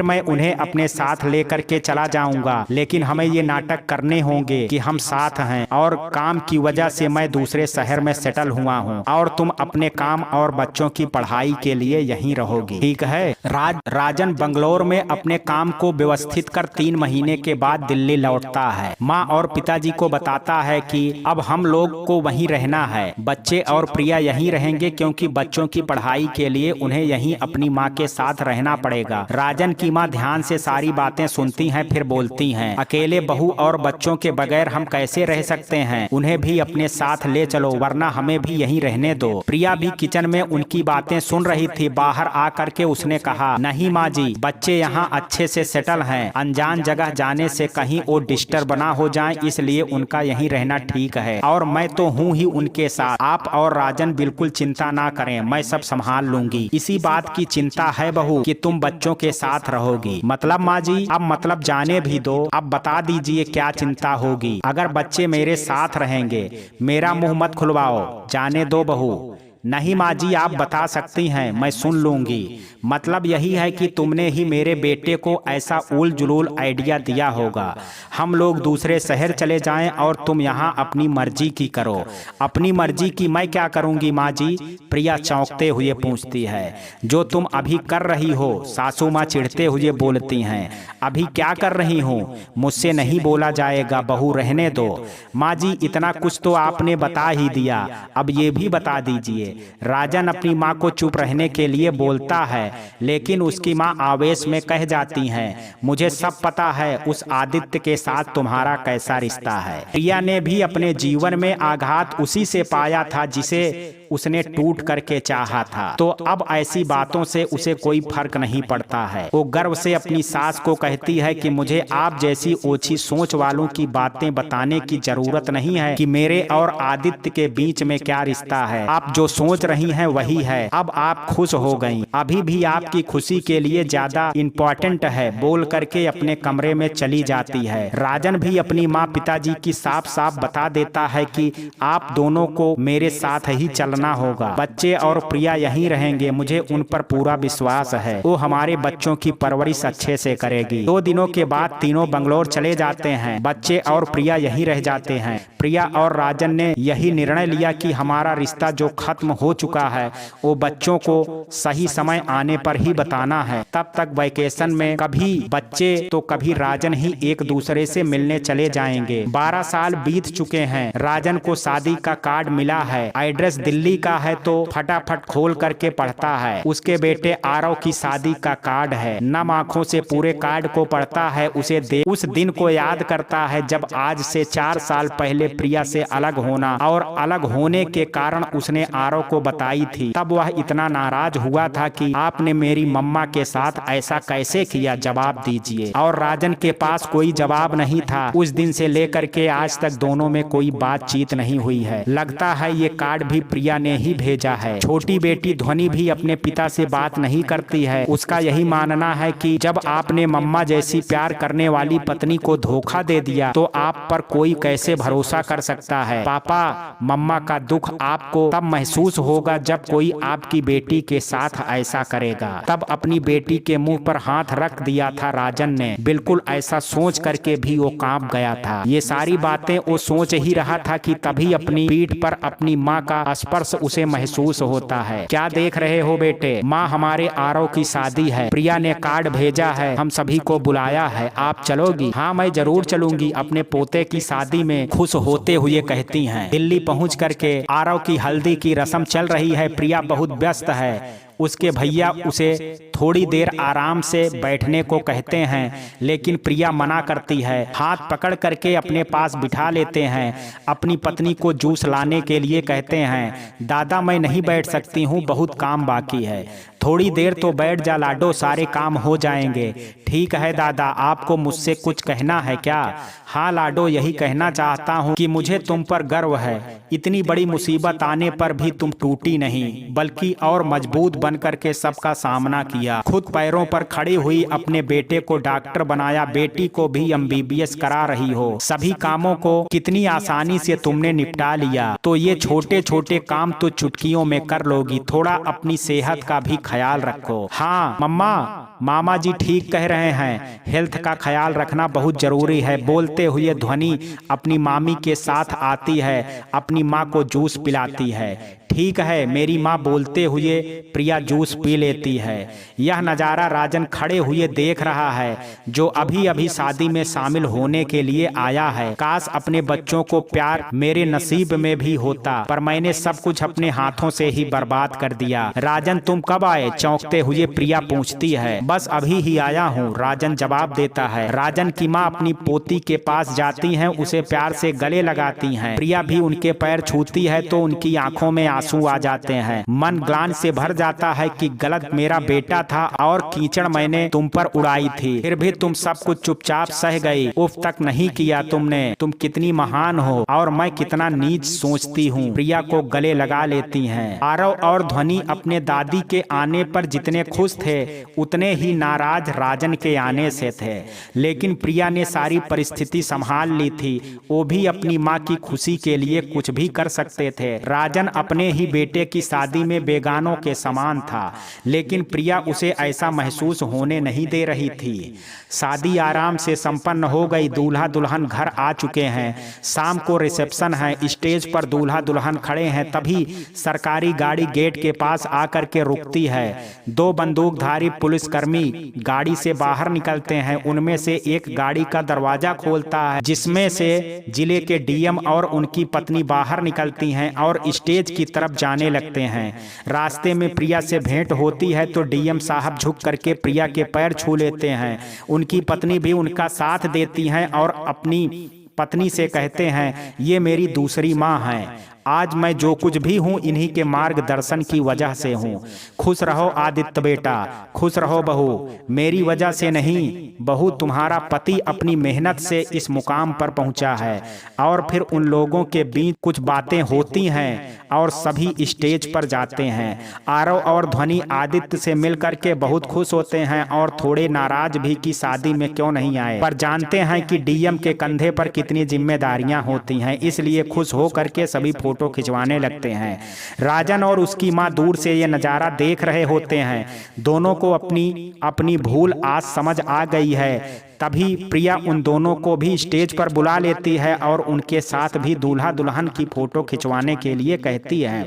मैं उन्हें अपने साथ लेकर के चला जाऊंगा। लेकिन हमें ये नाटक करने होंगे कि हम साथ हैं और काम की वजह से मैं दूसरे शहर में सेटल हुआ हूँ और तुम अपने काम और बच्चों की पढ़ाई के लिए यहीं रहोगी। ठीक है? राजन बंगलोर में अपने काम को व्यवस्थित कर 3 महीने के बाद दिल्ली लौटता है। माँ और पिताजी को बताता है कि अब हम लोग को वहीं रहना है। बच्चे और प्रिया यहीं रहेंगे क्योंकि बच्चों की पढ़ाई के लिए उन्हें यहीं अपनी माँ के साथ रहना पड़ेगा। राजन की माँ ध्यान से सारी बातें सुनती हैं, फिर बोलती हैं, अकेले बहू और बच्चों के बगैर हम कैसे रह सकते हैं? उन्हें भी अपने साथ ले चलो, वरना हमें भी यहीं रहने दो। प्रिया भी किचन में उनकी बातें सुन रही थी। बाहर आकर के उसने कहा, नहीं माँ जी, बच्चे यहाँ अच्छे से सेटल हैं। अनजान जगह जाने से कहीं वो डिस्टर्ब ना हो जाएं, इसलिए उनका यहीं रहना ठीक है। और मैं तो हूँ ही उनके साथ। आप और राजन बिल्कुल चिंता ना करें, मैं सब संभाल लूंगी। इसी बात की चिंता है बहू कि तुम बच्चों के साथ रहोगी। मतलब माँ जी, अब मतलब जाने भी दो। अब बता दीजिए क्या चिंता होगी? अगर बच्चे मेरे साथ रहेंगे। मेरा मुंह मत खुलवाओ, जाने दो बहू। नहीं माँ जी, आप बता सकती हैं, मैं सुन लूंगी। मतलब यही है कि तुमने ही मेरे बेटे को ऐसा उल जुलूल आइडिया दिया होगा। हम लोग दूसरे शहर चले जाएं और तुम यहाँ अपनी मर्जी की करो। अपनी मर्जी की मैं क्या करूँगी माँ जी? प्रिया चौंकते हुए पूछती है। जो तुम अभी कर रही हो, सासू माँ चिढ़ते हुए बोलती हैं। अभी क्या कर रही हूँ? मुझसे नहीं बोला जाएगा बहू, रहने दो। माँ जी, इतना कुछ तो आपने बता ही दिया, अब ये भी बता दीजिए। राजन अपनी माँ को चुप रहने के लिए बोलता है, लेकिन उसकी माँ आवेश में कह जाती हैं, मुझे सब पता है उस आदित्य के साथ तुम्हारा कैसा रिश्ता है। प्रिया ने भी अपने जीवन में आघात उसी से पाया था जिसे उसने टूट करके चाहा था। तो अब ऐसी बातों से उसे कोई फर्क नहीं पड़ता है। वो गर्व से अपनी सास को कहती है कि मुझे आप जैसी ओछी सोच वालों की बातें बताने की जरूरत नहीं है कि मेरे और आदित्य के बीच में क्या रिश्ता है। आप जो सोच रही हैं वही है। अब आप खुश हो गईं। अभी भी आपकी खुशी के लिए ज्यादा इम्पोर्टेंट है, बोल करके अपने कमरे में चली जाती है। राजन भी अपनी माँ पिताजी की साफ साफ बता देता है कि आप दोनों को मेरे साथ ही चलना होगा। बच्चे और प्रिया यहीं रहेंगे, मुझे उन पर पूरा विश्वास है। वो हमारे बच्चों की परवरिश अच्छे से करेगी। 2 दिनों के बाद तीनों बंगलोर चले जाते हैं। बच्चे और प्रिया यहीं रह जाते हैं। प्रिया और राजन ने यही निर्णय लिया कि हमारा रिश्ता जो खत्म हो चुका है वो बच्चों को सही समय आने पर ही बताना है। तब तक वैकेशन में कभी बच्चे तो कभी राजन ही एक दूसरे से मिलने चले जाएंगे। 12 साल बीत चुके हैं। राजन को शादी का कार्ड मिला है। एड्रेस दिल्ली का है तो फटाफट खोल करके पढ़ता है। उसके बेटे आरव की शादी का कार्ड है। नम आंखों से पूरे कार्ड को पढ़ता है। उसे देख उस दिन को याद करता है जब आज से 4 साल पहले प्रिया से अलग होना और अलग होने के कारण उसने आरव को बताई थी। तब वह इतना नाराज हुआ था कि आपने मेरी मम्मा के साथ ऐसा कैसे किया, जवाब दीजिए। और राजन के पास कोई जवाब नहीं था। उस दिन से लेकर के आज तक दोनों में कोई बातचीत नहीं हुई है। लगता है ये कार्ड भी प्रिया ने ही भेजा है। छोटी बेटी ध्वनि भी अपने पिता से बात नहीं करती है। उसका यही मानना है कि जब आपने मम्मा जैसी प्यार करने वाली पत्नी को धोखा दे दिया तो आप पर कोई कैसे भरोसा कर सकता है। पापा, मम्मा का दुख आपको तब महसूस होगा जब कोई आपकी बेटी के साथ ऐसा करेगा। तब अपनी बेटी के मुंह पर हाथ रख दिया था राजन ने। बिल्कुल ऐसा सोच करके भी वो कांप गया था। ये सारी बातें वो सोच ही रहा था कि तभी अपनी पीठ पर अपनी माँ का स्पर्श उसे महसूस होता है। क्या देख रहे हो बेटे, माँ हमारे आरव की शादी है। प्रिया ने कार्ड भेजा है, हम सभी को बुलाया है, आप चलोगी? हाँ मैं जरूर चलूंगी, अपने पोते की शादी में खुश होते हुए कहती हैं। दिल्ली पहुंच करके आरव की हल्दी की रस्म चल रही है। प्रिया बहुत व्यस्त है। उसके भैया उसे थोड़ी देर आराम से बैठने को कहते हैं, लेकिन प्रिया मना करती है। हाथ पकड़ करके अपने पास बिठा लेते हैं। अपनी पत्नी को जूस लाने के लिए कहते हैं। दादा मैं नहीं बैठ सकती हूँ, बहुत काम बाकी है। थोड़ी देर तो बैठ जा लाडो, सारे काम हो जाएंगे। ठीक है दादा, आपको मुझसे कुछ कहना है क्या? हाँ लाडो, यही कहना चाहता हूँ कि मुझे तुम पर गर्व है। इतनी बड़ी मुसीबत आने पर भी तुम टूटी नहीं, बल्कि और मजबूत बन करके सबका सामना किया। खुद पैरों पर खड़ी हुई, अपने बेटे को डॉक्टर बनाया, बेटी को भी MBBS करा रही हो। सभी कामों को कितनी आसानी से तुमने निपटा लिया। तो ये छोटे छोटे काम तो चुटकियों में कर लोगी। थोड़ा अपनी सेहत का भी ख्याल रखो। हाँ मम्मा, मामा जी ठीक कह रहे हैं, हेल्थ का ख्याल रखना बहुत जरूरी है। बोलते हुए ध्वनि अपनी मामी के साथ आती है, अपनी माँ को जूस पिलाती है। ठीक है, मेरी माँ बोलते हुए प्रिया जूस पी लेती है। यह नज़ारा राजन खड़े हुए देख रहा है, जो अभी अभी शादी में शामिल होने के लिए आया है। काश अपने बच्चों को प्यार मेरे नसीब में भी होता, पर मैंने सब कुछ अपने हाथों से ही बर्बाद कर दिया। राजन तुम कब आए? चौंकते हुए प्रिया पूछती है। बस अभी ही आया हूँ, राजन जवाब देता है। राजन की माँ अपनी पोती के पास जाती हैं, उसे प्यार से गले लगाती हैं। प्रिया भी उनके पैर छूती है तो उनकी आंखों में आंसू आ जाते हैं। मन ग्लानि से भर जाता है कि गलत मेरा बेटा था और कीचड़ मैंने तुम पर उड़ाई थी, फिर भी तुम सब कुछ चुपचाप सह गई, उफ तक नहीं किया तुमने। तुम कितनी महान हो और मैं कितना नीच सोचती हूँ। प्रिया को गले लगा लेती हैं। आरव और ध्वनि अपने दादी के आने पर जितने खुश थे उतने ही नाराज राजन के आने से थे। लेकिन प्रिया ने सारी परिस्थिति संभाल ली थी। वो भी अपनी माँ की खुशी के लिए कुछ भी कर सकते थे। राजन अपने ही बेटे की शादी में बेगानों के समान था, लेकिन प्रिया उसे ऐसा महसूस होने नहीं दे रही थी। शादी आराम से संपन्न हो गई। दूल्हा दुल्हन घर आ चुके हैं। शाम को रिसेप्शन है। स्टेज पर दूल्हा दुल्हन खड़े हैं। तभी सरकारी गाड़ी गेट के पास आकर के रुकती है। 2 बंदूकधारी पुलिसकर्मी गाड़ी से बाहर निकलते हैं। उनमें से एक गाड़ी का दरवाजा खोलता है, जिसमें से जिले के डीएम और उनकी पत्नी बाहर निकलती हैं और स्टेज की तरफ जाने लगते हैं। रास्ते में प्रिया से भेंट होती है तो डीएम साहब झुक करके प्रिया के पैर छू लेते हैं। उनकी पत्नी भी उनका साथ देती हैं और अपनी पत्नी से कहते हैं, ये मेरी दूसरी माँ है। आज मैं जो कुछ भी हूँ इन्हीं के मार्गदर्शन की वजह से हूँ। खुश रहो आदित्य बेटा, खुश रहो बहू, मेरी वजह से नहीं बहू, तुम्हारा पति अपनी मेहनत से इस मुकाम पर पहुंचा है। और फिर उन लोगों के बीच कुछ बातें होती हैं और सभी स्टेज पर जाते हैं। आरव और ध्वनि आदित्य से मिलकर के बहुत खुश होते हैं और थोड़े नाराज भी कि शादी में क्यों नहीं आए, पर जानते हैं कि डीएम के कंधे पर कितनी जिम्मेदारियां होती हैं, इसलिए खुश हो करके सभी फोटो खिंचवाने लगते हैं। राजन और उसकी माँ दूर से ये नज़ारा देख रहे होते हैं। दोनों को अपनी अपनी भूल आज समझ आ गई है। तभी प्रिया उन दोनों को भी स्टेज पर बुला लेती है और उनके साथ भी दूल्हा दुल्हन की फोटो खिंचवाने के लिए कहती है।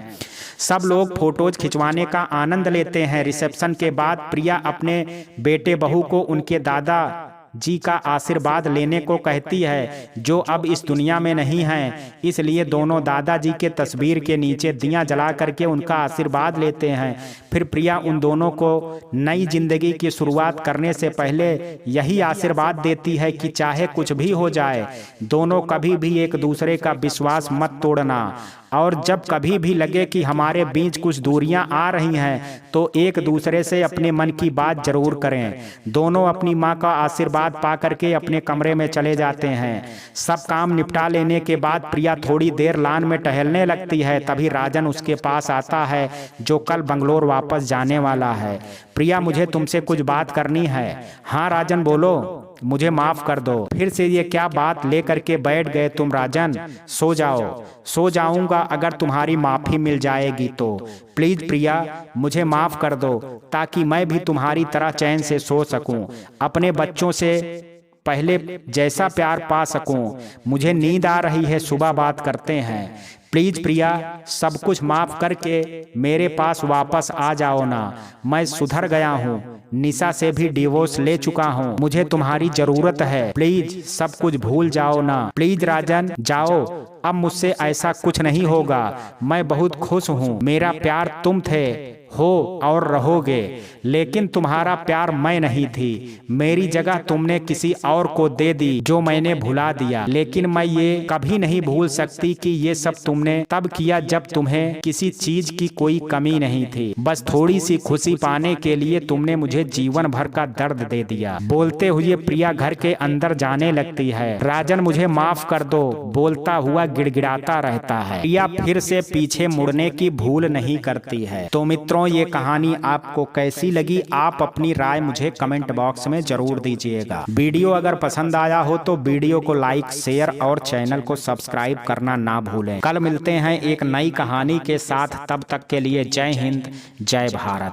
सब लोग फोटोज खिंचवाने का आनंद लेते हैं। रिसेप्शन के बाद प्रिया अपने बेटे बहू को उनके दादा जी का आशीर्वाद लेने को कहती है, जो अब इस दुनिया में नहीं हैं। इसलिए दोनों दादाजी के तस्वीर के नीचे दिया जला करके उनका आशीर्वाद लेते हैं। फिर प्रिया उन दोनों को नई जिंदगी की शुरुआत करने से पहले यही आशीर्वाद देती है कि चाहे कुछ भी हो जाए, दोनों कभी भी एक दूसरे का विश्वास मत तोड़ना, और जब कभी भी लगे कि हमारे बीच कुछ दूरियां आ रही हैं तो एक दूसरे से अपने मन की बात जरूर करें। दोनों अपनी मां का आशीर्वाद पा करके अपने कमरे में चले जाते हैं। सब काम निपटा लेने के बाद प्रिया थोड़ी देर लॉन में टहलने लगती है। तभी राजन उसके पास आता है, जो कल बंगलोर वापस जाने वाला है। प्रिया, मुझे तुमसे कुछ बात करनी है। हाँ राजन बोलो, मुझे माफ कर दो। फिर से ये क्या बात लेकर के बैठ गए तुम राजन? सो जाओ। सो जाऊंगा अगर तुम्हारी माफी मिल जाएगी तो। प्लीज प्रिया, मुझे माफ कर दो ताकि मैं भी तुम्हारी तरह चैन से सो सकूं, अपने बच्चों से पहले जैसा प्यार पा सकूं। मुझे नींद आ रही है, सुबह बात करते हैं। प्लीज प्रिया, सब कुछ माफ करके मेरे पास वापस आ जाओ ना। मैं सुधर गया हूँ, निशा से भी डिवोर्स ले चुका हूँ, मुझे तुम्हारी जरूरत है। प्लीज सब कुछ भूल जाओ ना। प्लीज राजन जाओ, अब मुझसे ऐसा कुछ नहीं होगा। मैं बहुत खुश हूँ। मेरा प्यार तुम थे, हो और रहोगे, लेकिन तुम्हारा प्यार मैं नहीं थी। मेरी जगह तुमने किसी और को दे दी, जो मैंने भुला दिया। लेकिन मैं ये कभी नहीं भूल सकती कि ये सब तुमने तब किया जब तुम्हें किसी चीज की कोई कमी नहीं थी। बस थोड़ी सी खुशी पाने के लिए तुमने मुझे जीवन भर का दर्द दे दिया। बोलते हुए प्रिया घर के अंदर जाने लगती है। राजन, मुझे माफ कर दो, बोलता हुआ गिड़गिड़ाता रहता है। प्रिया फिर से पीछे मुड़ने की भूल नहीं करती है। तो मित्रों, ये कहानी आपको कैसी लगी? आप अपनी राय मुझे कमेंट बॉक्स में जरूर दीजिएगा। वीडियो अगर पसंद आया हो तो वीडियो को लाइक, शेयर और चैनल को सब्सक्राइब करना ना भूलें। कल मिलते हैं एक नई कहानी के साथ। तब तक के लिए जय हिंद, जय भारत।